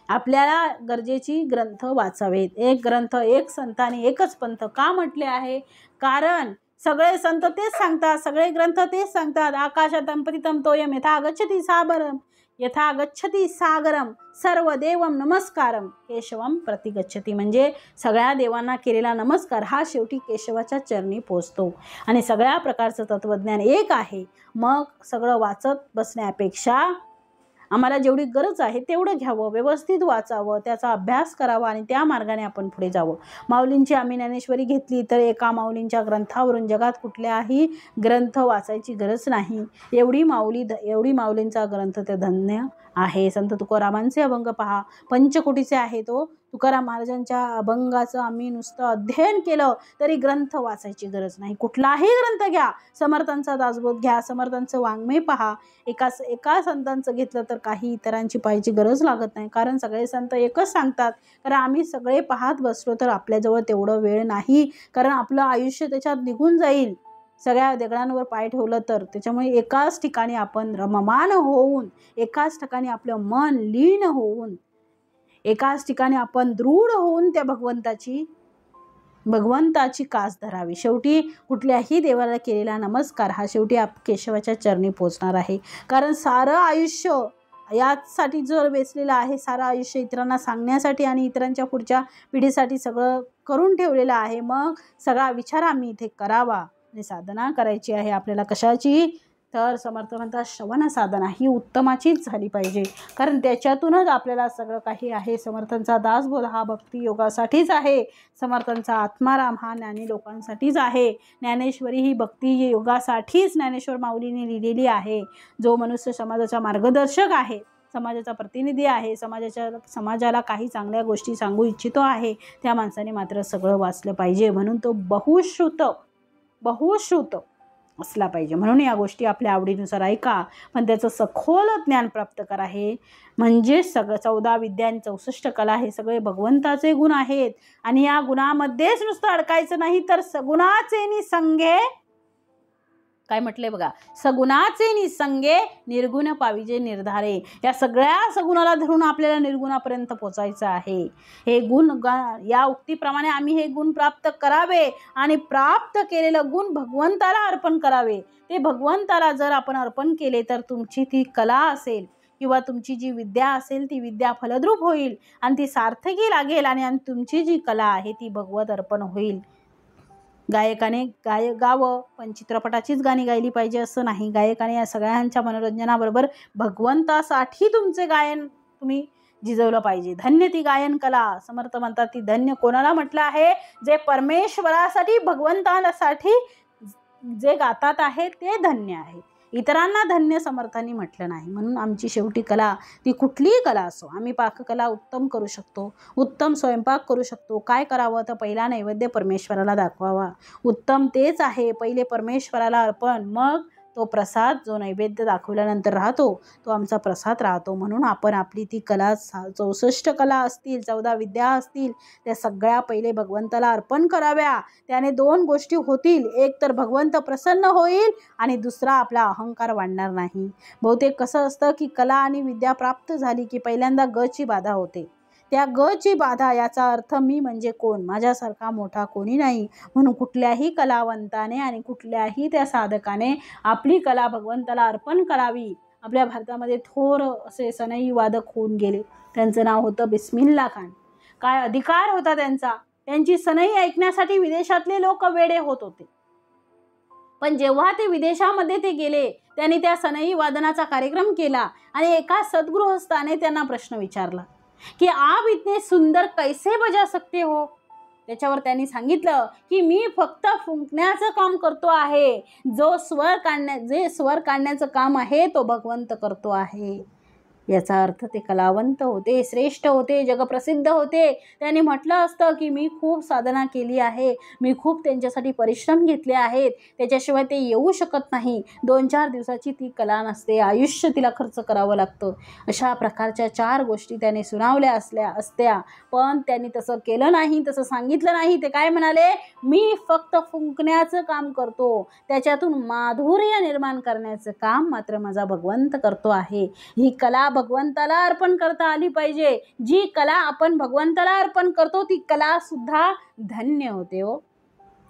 आपल्याला गरजेची ग्रंथ वाचावेत. एक ग्रंथ एक संताने एकच पंथ का म्हटले आहे? कारण सगळे संत तेच सांगतात, सगळे ग्रंथ तेच सांगतात. आकाशातं पतितं तोयम यथा गच्छति सागरम सर्व देवम नमस्कारम केशवम प्रतिगच्छति. म्हणजे सगळ्या देवांना केलेला नमस्कार हा शेवटी केशवाच्या चरणी पोचतो. आणि सगळ्या प्रकारचं तत्वज्ञान एक आहे. मग सगळं वाचत बसण्यापेक्षा आम्हाला जेवढी गरज आहे तेवढं घ्यावं, व्यवस्थित वाचावं, त्याचा अभ्यास करावा आणि त्या मार्गाने आपण पुढे जावं. माऊलींची आम्ही ज्ञानेश्वरी घेतली तर एका माऊलींच्या ग्रंथावरून जगात कुठल्याही ग्रंथ वाचायची गरज नाही. एवढी माऊलींचा ग्रंथ ते धन्य आहे. संत तुकारामांचे अभंग पहा, पंचकोटीचे आहे. तो तुकाराम महाराजांच्या अभंगाचं आम्ही नुसतं अध्ययन केलं तरी ग्रंथ वाचायची गरज नाही. कुठलाही ग्रंथ घ्या, समर्थांचा दासबोध घ्या, समर्थांचं वाङ्मय पहा. एका संतांचं घेतलं तर काही इतरांची पाहायची गरज लागत नाही. कारण सगळे संत एकच सांगतात. कारण आम्ही सगळे पाहत बसलो तर आपल्याजवळ तेवढं वेळ नाही, कारण आपलं आयुष्य त्याच्यात निघून जाईल सगळ्या दगडांवर पाय ठेवलं तर. त्याच्यामुळे एकाच ठिकाणी आपण रममान होऊन, एकाच ठिकाणी आपलं मन लीन होऊन, एकाच ठिकाणी आपण दृढ होऊन त्या भगवंताची कास धरावी. शेवटी कुठल्याही देवाला केलेला नमस्कार हा शेवटी केशवाच्या चरणी पोचणार आहे. कारण सारं आयुष्य यासाठी जर वेचलेलं आहे, सारं आयुष्य इतरांना सांगण्यासाठी आणि इतरांच्या पुढच्या पिढीसाठी सगळं करून ठेवलेलं आहे. मग सगळा विचार आम्ही इथे करावा आणि साधना करायची आहे आपल्याला. कशाची? तर समर्थ म्हणतात श्रवण साधना ही उत्तमाचीच झाली पाहिजे. कारण त्याच्यातूनच आपल्याला सगळं काही आहे. समर्थांचा दासबोध हा भक्ती योगासाठीच आहे. समर्थांचा आत्माराम हा ज्ञानी लोकांसाठीच आहे. ज्ञानेश्वरी ही भक्ती योगासाठीच ज्ञानेश्वर माऊलीने लिहिलेली आहे. जो मनुष्य समाजाचा मार्गदर्शक आहे, समाजाचा प्रतिनिधी आहे, समाजाला काही चांगल्या गोष्टी सांगू इच्छितो आहे, त्या माणसाने मात्र सगळं वाचलं पाहिजे. म्हणून तो बहुश्रुत असला पाहिजे. म्हणून या गोष्टी आपल्या आवडीनुसार ऐका, पण त्याचं सखोल ज्ञान प्राप्त करा. हे म्हणजे सगळं 14 विद्या आणि 64 कला हे सगळे भगवंताचे गुण आहेत. आणि या गुणामध्येच नुसतं अडकायचं नाही, तर सगुणाचे निसंगे काय म्हटले बघा, सगुणाचे निसंगे निर्गुण पाविजे निर्धारे. या सगळ्या सगुणाला धरून आपल्याला निर्गुणापर्यंत पोचायचं आहे. हे गुण या उक्तीप्रमाणे आम्ही हे गुण प्राप्त करावे आणि प्राप्त केलेलं गुण भगवंताला अर्पण करावे. ते भगवंताला जर आपण अर्पण केले तर तुमची ती कला असेल किंवा तुमची जी विद्या असेल ती विद्या फलद्रूप होईल आणि ती सार्थकी लागेल आणि तुमची जी कला आहे ती भगवत अर्पण होईल. गायकाने गावं, पण चित्रपटाचीच गाणी गायली पाहिजे असं नाही. गायकाने या सगळ्यांच्या मनोरंजनाबरोबर भगवंतासाठी तुमचे गायन तुम्ही झिजवलं पाहिजे. धन्य ती गायन कला. समर्थ म्हणतात ती धन्य कोणाला म्हटलं आहे? जे परमेश्वरासाठी भगवंतासाठी जे गातात आहे ते धन्य आहे. इतरांना धन्य समर्थांनी म्हटलं नाही. म्हणून आमची शेवटी कला ती कुठलीही कला असो, आम्ही पाककला उत्तम करू शकतो, उत्तम स्वयंपाक करू शकतो. काय करावं? तर पहिला नैवेद्य परमेश्वराला दाखवावा. उत्तम तेच आहे, पहिले परमेश्वराला अर्पण, मग तो प्रसाद जो नैवेद्य दाखवल्यानंतर राहतो तो आमचा प्रसाद राहतो. म्हणून आपण आपली ती कला 64 कला असतील, 14 विद्या असतील, त्या सगळ्या पहिले भगवंताला अर्पण कराव्या. त्याने 2 गोष्टी होतील, एक तर भगवंत प्रसन्न होईल आणि दुसरा आपला अहंकार वाढणार नाही. बहुतेक कसं असतं की कला आणि विद्या प्राप्त झाली की पहिल्यांदा गची बाधा होते. त्या गची बाधा याचा अर्थ मी म्हणजे कोण, माझ्यासारखा मोठा कोणी नाही. म्हणून कुठल्याही कलावंताने आणि कुठल्याही त्या साधकाने आपली कला भगवंताला अर्पण करावी. आपल्या भारतामध्ये थोर असे सनई वादक होऊन गेले, त्यांचं नाव होतं बिस्मिल्ला खान. काय अधिकार होता त्यांचा. त्यांची सनई ऐकण्यासाठी विदेशातले लोक वेडे होत होते. पण जेव्हा ते विदेशामध्ये ते गेले, त्यांनी त्या सनई वादनाचा कार्यक्रम केला आणि एका सद्गृहस्थाने त्यांना प्रश्न विचारला की आप इतने सुंदर कैसे बजा सकते हो. त्याच्यावर त्यांनी सांगितलं की मी फक्त फुंकण्याचं काम करतो आहे. जे स्वर काढण्याचं काम आहे तो भगवंत करतो आहे. याचा अर्थ ते कलावंत होते, श्रेष्ठ होते, जगप्रसिद्ध होते. त्यांनी म्हटलं असतं की मी खूप साधना केली आहे, मी खूप त्यांच्यासाठी परिश्रम घेतले आहेत, त्याच्याशिवाय ते येऊ शकत नाही. 2-4 दिवसाची ती कला नसते, आयुष्य तिला खर्च करावं लागतं. अशा प्रकारच्या 4 गोष्टी त्याने सुनावल्या असत्या. पण त्यांनी तसं केलं नाही, तसं सांगितलं नाही. ते काय म्हणाले, मी फक्त फुंकण्याचं काम करतो, त्याच्यातून माधुर्य निर्माण करण्याचं काम मात्र माझा भगवंत करतो आहे. ही कला भगवंताला अर्पण करता आली पाहिजे. जी कला आपण भगवंताला अर्पण करतो ती कला सुद्धा धन्य होते हो.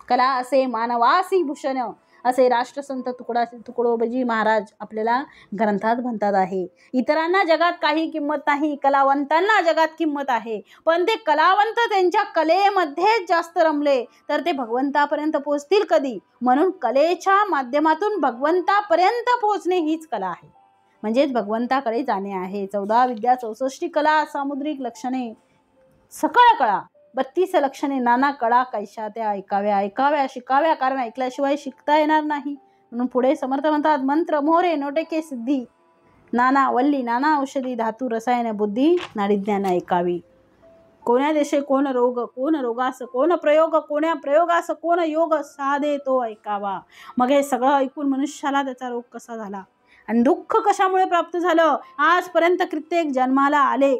कला असे मानवासी भूषण असे राष्ट्रसंत तुकडोजी महाराज आपल्याला ग्रंथात म्हणतात आहे. इतरांना जगात काही किंमत नाही, कलावंतांना जगात किंमत आहे. पण ते कलावंत त्यांच्या कलेमध्येच जास्त रमले तर ते भगवंतापर्यंत पोहोचतील कधी. म्हणून कलेच्या माध्यमातून भगवंतापर्यंत पोहोचणे हीच कला आहे, म्हणजेच भगवंताकडे जाणे आहे. 14 विद्या 64 कला, सामुद्रिक लक्षणे सकळ कळा, 32 लक्षणे, नाना कळा कैशा त्या ऐकाव्या शिकाव्या, कारण ऐकल्याशिवाय शिकता येणार नाही. म्हणून पुढे समर्थ म्हणतात, मंत्र मोहरे नोटेके सिद्धी, नाना वल्ली नाना औषधी, धातू रसायन बुद्धी, नाडीज्ञान ऐकावी. कोण्या देशे कोण रोग, कोण रोगास कोण प्रयोग, कोण्या प्रयोगास कोण योग, साधे तो ऐकावा. मग हे सगळं ऐकून मनुष्याला त्याचा रोग कसा झाला आणि दुःख कशामुळे प्राप्त झालं, आजपर्यंत कित्येक जन्माला आले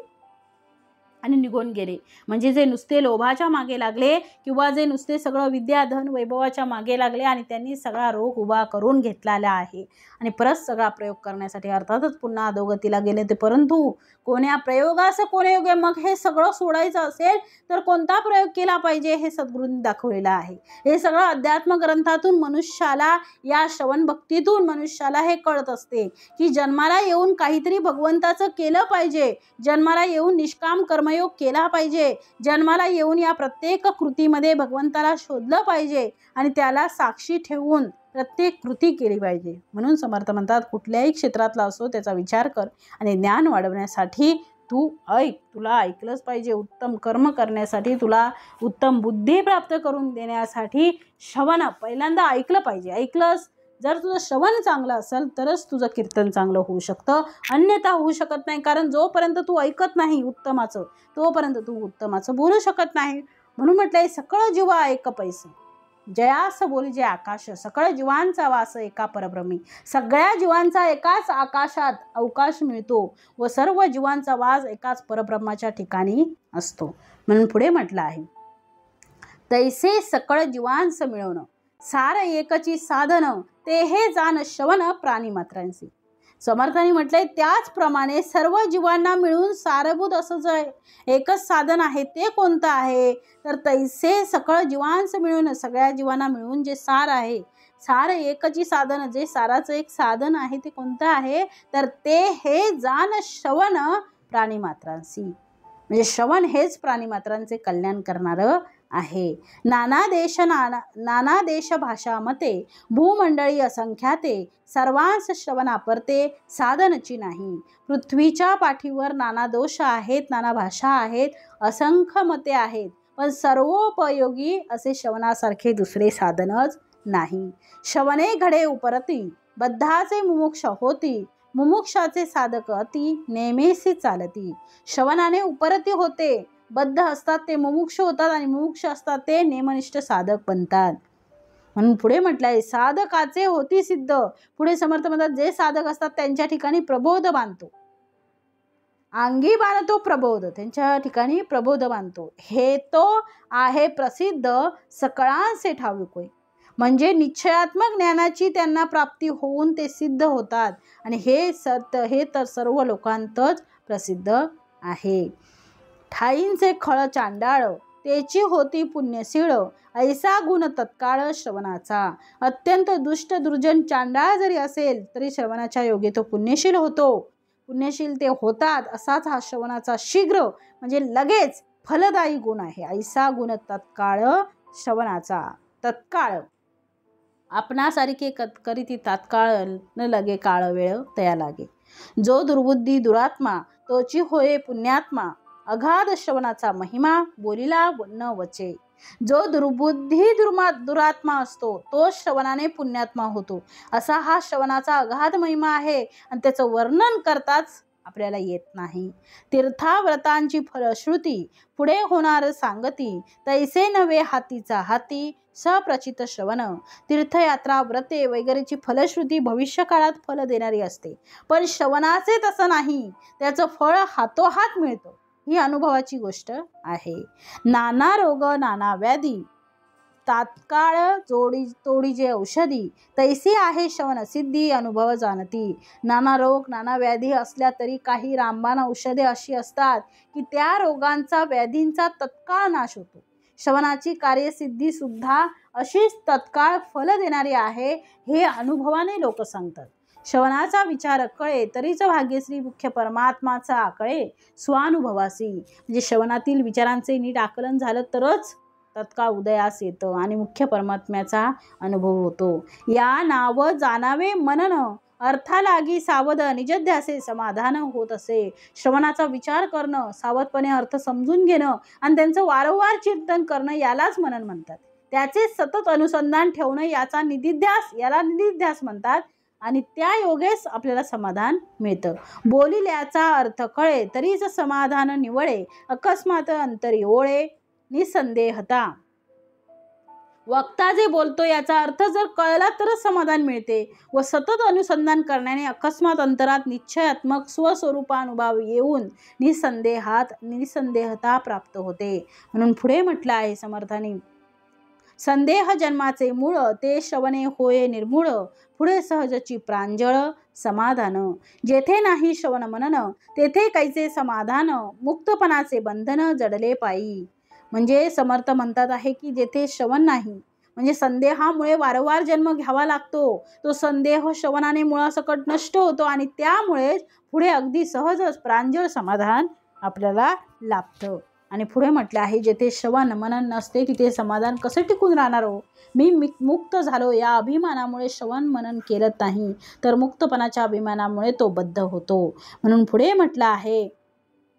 आणि निघून गेले. म्हणजे जे नुसते लोभाच्या मागे लागले किंवा जे नुसते सगळं विद्या धन वैभवाच्या मागे लागले आणि त्यांनी सगळा रोग उभा करून घेतलेला आहे आणि परत सगळा प्रयोग करण्यासाठी अर्थातच पुन्हा अधोगतीला गेले ते. परंतु कोण्या प्रयोगास कोण्या योग्य, मग हे सगळं सोडायचं असेल तर कोणता प्रयोग केला पाहिजे हे सद्गुरूंनी दाखवलेलं आहे. हे सगळं अध्यात्म ग्रंथातून मनुष्याला, या श्रवण भक्तीतून मनुष्याला हे कळत असते की जन्माला येऊन काहीतरी भगवंताचं केलं पाहिजे, जन्माला येऊन निष्काम कर्मयोग केला पाहिजे, जन्माला येऊन या प्रत्येक कृतीमध्ये भगवंताला शोधलं पाहिजे आणि त्याला साक्षी ठेवून प्रत्येक कृती केली पाहिजे. म्हणून समर्थ म्हणतात, कुठल्याही क्षेत्रातला असो त्याचा विचार कर आणि ज्ञान वाढवण्यासाठी तू ऐक. तुला ऐकलंच पाहिजे. उत्तम कर्म करण्यासाठी, तुला उत्तम बुद्धी प्राप्त करून देण्यासाठी श्रवण पहिल्यांदा ऐकलं पाहिजे. ऐकलंस, जर तुझं श्रवण चांगलं असेल तरच तुझं कीर्तन चांगलं होऊ शकतं, अन्यथा होऊ शकत नाही. कारण जोपर्यंत तू ऐकत नाही उत्तमाचं, तोपर्यंत तू उत्तमाचं बोलू शकत नाही. म्हणून म्हटलंय, सकळ जीवा ऐक पैसे, जयास बोली जे आकाश, सकळ जीवांचा वास एका परब्रह्मी. सगळ्या जीवांचा एकाच आकाशात अवकाश मिळतो व सर्व जीवांचा वास एकाच परब्रह्माच्या ठिकाणी असतो. म्हणून पुढे म्हटलं आहे, तैसे सकळ जीवांस मिळवणं, सार एकची साधन, ते हे जाण श्रवण प्राणी मात्रांसी. समर्थांनी म्हटलंय, त्याचप्रमाणे सर्व जीवांना मिळून सारभूत असं जे एकच साधन आहे ते कोणतं आहे तर तैसे सकळ जीवांस मिळून, सगळ्या जीवांना मिळून जे सार आहे, सार एकची साधन, जे साराचं एक साधन आहे ते कोणतं आहे तर ते हे जाण श्रवण प्राणी मात्रांसी. म्हणजे श्रवण हेच प्राणी मात्रांचे कल्याण करणारं आहे. नाना देश भाषा मते, भूमंडळी असंख्याते, सर्वांस श्रवण आपरते, साधनची नाही. पृथ्वीच्या पाठीवर नाना दोष आहेत, नाना भाषा आहेत, असंख्य मते आहेत, पण सर्वोपयोगी असे श्रवणासारखे दुसरे साधनच नाही. श्रवणे घडे उपरती, बद्धाचे मुमुक्ष होती, मुमुक्षाचे साधक अति, नेमेसी चालती. श्रवणाने उपरती होते, बद्ध असतात ते मुमुक्ष होतात आणि मुमुक्ष असतात ते नेमनिष्ठ साधक बनतात. म्हणून पुढे म्हटलंय, साधकाचे होती सिद्ध. पुढे समर्थ म्हणतात, जे साधक असतात त्यांच्या ठिकाणी प्रबोध बांधतो, अंगी बांधतो प्रबोध, त्यांच्या ठिकाणी प्रबोध बांधतो. हे तो आहे प्रसिद्ध सकळांचे ठाऊक होय. म्हणजे निश्चयात्मक ज्ञानाची त्यांना प्राप्ती होऊन ते सिद्ध होतात आणि हे सत्य हे तर सर्व लोकांतच प्रसिद्ध आहे. ठाईंचे खळ चांडाळ, तेची होती पुण्यशीळ, ऐसा गुण तत्काळ श्रवणाचा. अत्यंत दुष्ट दुर्जन चांडाळ जरी असेल तरी श्रवणाच्या योगे तो पुण्यशील होतो, पुण्यशील ते होतात. असाच हा श्रवणाचा शीघ्र म्हणजे लगेच फलदायी गुण आहे. ऐसा गुण तत्काळ श्रवणाचा. तत्काळ आपणासारखे करीती तात्काळ न लगे काळ वेळ तया लागे. जो दुर्बुद्धी दुरात्मा तोची होय पुण्यात्मा. अगाध श्रवणाचा महिमा बोलिला न वचे. जो दुर्बुद्धी दुरात्मा असतो तो श्रवणाने पुण्यात्मा होतो. असा हा श्रवणाचा अगाध महिमा आहे आणि त्याचं वर्णन करताच आपल्याला येत नाही. तीर्थाव्रतांची फलश्रुती पुढे होणार सांगती. तैसे नव्हे हातीचा हाती सप्रचित श्रवण. तीर्थयात्रा व्रते वगैरेची फलश्रुती भविष्य काळात फल देणारी असते, पण श्रवणाचे तसं नाही. त्याचं फळ हातोहात मिळतं. ही अनुभवाची गोष्ट आहे. नाना रोग नाना व्याधी तात्काळ तोडीजे औषधी. तैसी आहे श्रवण सिद्धी अनुभव जाणती. नाना रोग नाना व्याधी असल्या तरी काही रामबाण औषधे अशी असतात की त्या रोगांचा व्याधींचा तत्काळ नाश होतो. श्रवणाची कार्यसिद्धी सुद्धा अशीच तत्काळ फल देणारी आहे, हे अनुभवाने लोक सांगतात. श्रवणाचा विचार कळे तरीच भाग्यश्री मुख्य परमात्माचा आकळे स्वानुभवासी. म्हणजे श्रवणातील विचारांचे नीट आकलन झालं तरच तत्काळ उदयास येतं आणि मुख्य परमात्म्याचा अनुभव होतो. या नाव जाणावे मनन अर्था लागी सावध निजध्यासे समाधान होत असे. श्रवणाचा विचार करणं, सावधपणे अर्थ समजून घेणं आणि त्यांचं वारंवार चिंतन करणं यालाच मनन म्हणतात. त्याचे सतत अनुसंधान ठेवणं याला निधिध्यास म्हणतात आणि त्या योगेस आपल्याला समाधान मिळतं. बोलिल्याचा अर्थ कळे तरीच समाधान निवळे. अकस्मात अंतरी ओळे निसंदेहता. वक्ता जे बोलतो याचा अर्थ जर कळला तरच समाधान मिळते व सतत अनुसंधान करण्याने अकस्मात अंतरात निश्चयात्मक स्वस्वरूपानुभव येऊन निसंदेहता प्राप्त होते. म्हणून पुढे म्हटलं आहे समर्थाने, संदेह जन्माचे मूळ ते श्रवणे होय निर्मूळ. पुढे सहजची प्रांजळ समाधान. जेथे नाही श्रवण मनन तेथे कैचे समाधान. मुक्तपणाचे बंधन जडले पायी. म्हणजे समर्थ म्हणतात आहे की जेथे श्रवण नाही म्हणजे संदेहामुळे वारंवार जन्म घ्यावा लागतो. तो संदेह श्रवणाने मुळासकट नष्ट होतो आणि त्यामुळे पुढे अगदी सहजच प्रांजळ समाधान आपल्याला लाभतं. आणि पुढे म्हटलं आहे जेथे श्रवण मनन नसते तिथे समाधान कसं टिकून राहणार हो. मी मुक्त झालो या अभिमानामुळे श्रवण मनन केलं नाही तर मुक्तपणाच्या अभिमानामुळे तो बद्ध होतो. म्हणून पुढे म्हटलं आहे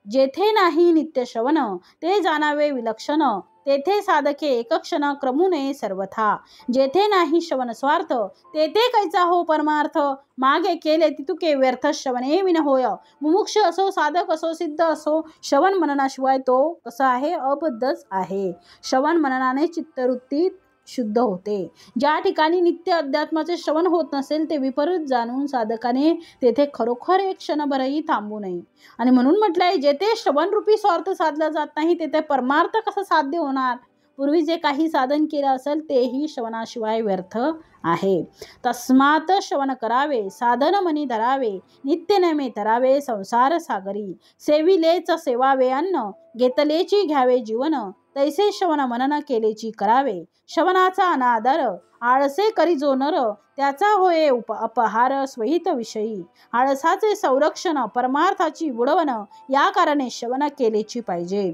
जेथे नाही नित्य श्रवण ते जाणावे विलक्षण. तेथे साधके एकक्षण क्रमू नये सर्वथा. जेथे नाही श्रवण स्वार्थ तेथे कैचा हो परमार्थ. मागे केले तितुके व्यर्थ श्रवणे विन होय. मुमुक्ष असो साधक असो सिद्ध असो श्रवण मननाशिवाय तो कसा आहे अबद्धच आहे. श्रवण मननाने चित्तवृत्ती शुद्ध होते. ज्या ठिकाणी नित्य अध्यात्माचे श्रवण होत नसेल ते विपरीत जाणून साधकाने तेथे खरोखर एक क्षणभरही थांबू नये. आणि म्हणून म्हटलंय जेथे श्रवणरूपी स्वार्थ साधला जात नाही तेथे परमार्थ कसं साध्य होणार. पूर्वी जे काही साधन केलं असेल तेही श्रवणाशिवाय व्यर्थ आहे. तस्मात श्रवण करावे साधन मनी धरावे. नित्य नेमे धरावे संसार सागरी. सेविलेच सेवावे अन्न घेतलेची घ्यावे जीवन. तैसे श्रवण मनन केलेची करावे. श्रवणाचा अनादर आळसे करी जो नर त्याचा होय अपहार स्वहित विषयी. आळसाचे संरक्षण परमार्थाची बुडवण या कारणे श्रवण केलेची पाहिजे.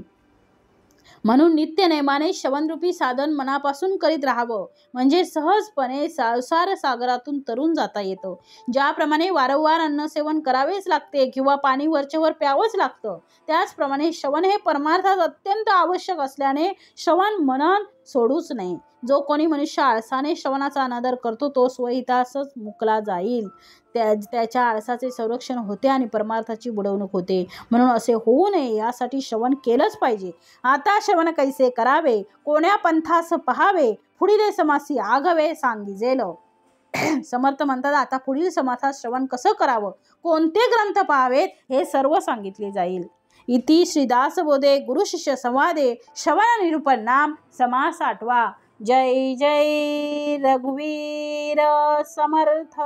म्हणून नित्य नेमाने श्रवणरूपी साधन मनापासून करीत राहावं म्हणजे सहजपणे संसार सागरातून तरून जाता येतं. ज्याप्रमाणे वारंवार अन्न सेवन करावेच लागते किंवा पाणी वरचेवर प्यावंच लागतं त्याचप्रमाणे श्रवण हे परमार्थात अत्यंत आवश्यक असल्याने श्रवण मनन सोडूच नये. जो कोणी मनुष्य आळसाने श्रवणाचा अनादर करतो तो स्वहितासच मुकला जाईल. त्याच्या आळसाचे संरक्षण होते आणि परमार्थाची बुडवणूक होते. म्हणून असे होऊ नये यासाठी श्रवण केलंच पाहिजे. आता श्रवण कैसे करावे कोण्या पंथास पहावे पुढील समासी आघवे सांगिजेल. समर्थ म्हणतात आता पुढील समासात श्रवण कसं करावं कोणते ग्रंथ पाहावेत हे सर्व सांगितले जाईल. इति श्रीदास बोधे गुरु शिष्य संवादे श्रवण निरूपण नाम समास 8वा. जय जय रघुवीर समर्थ.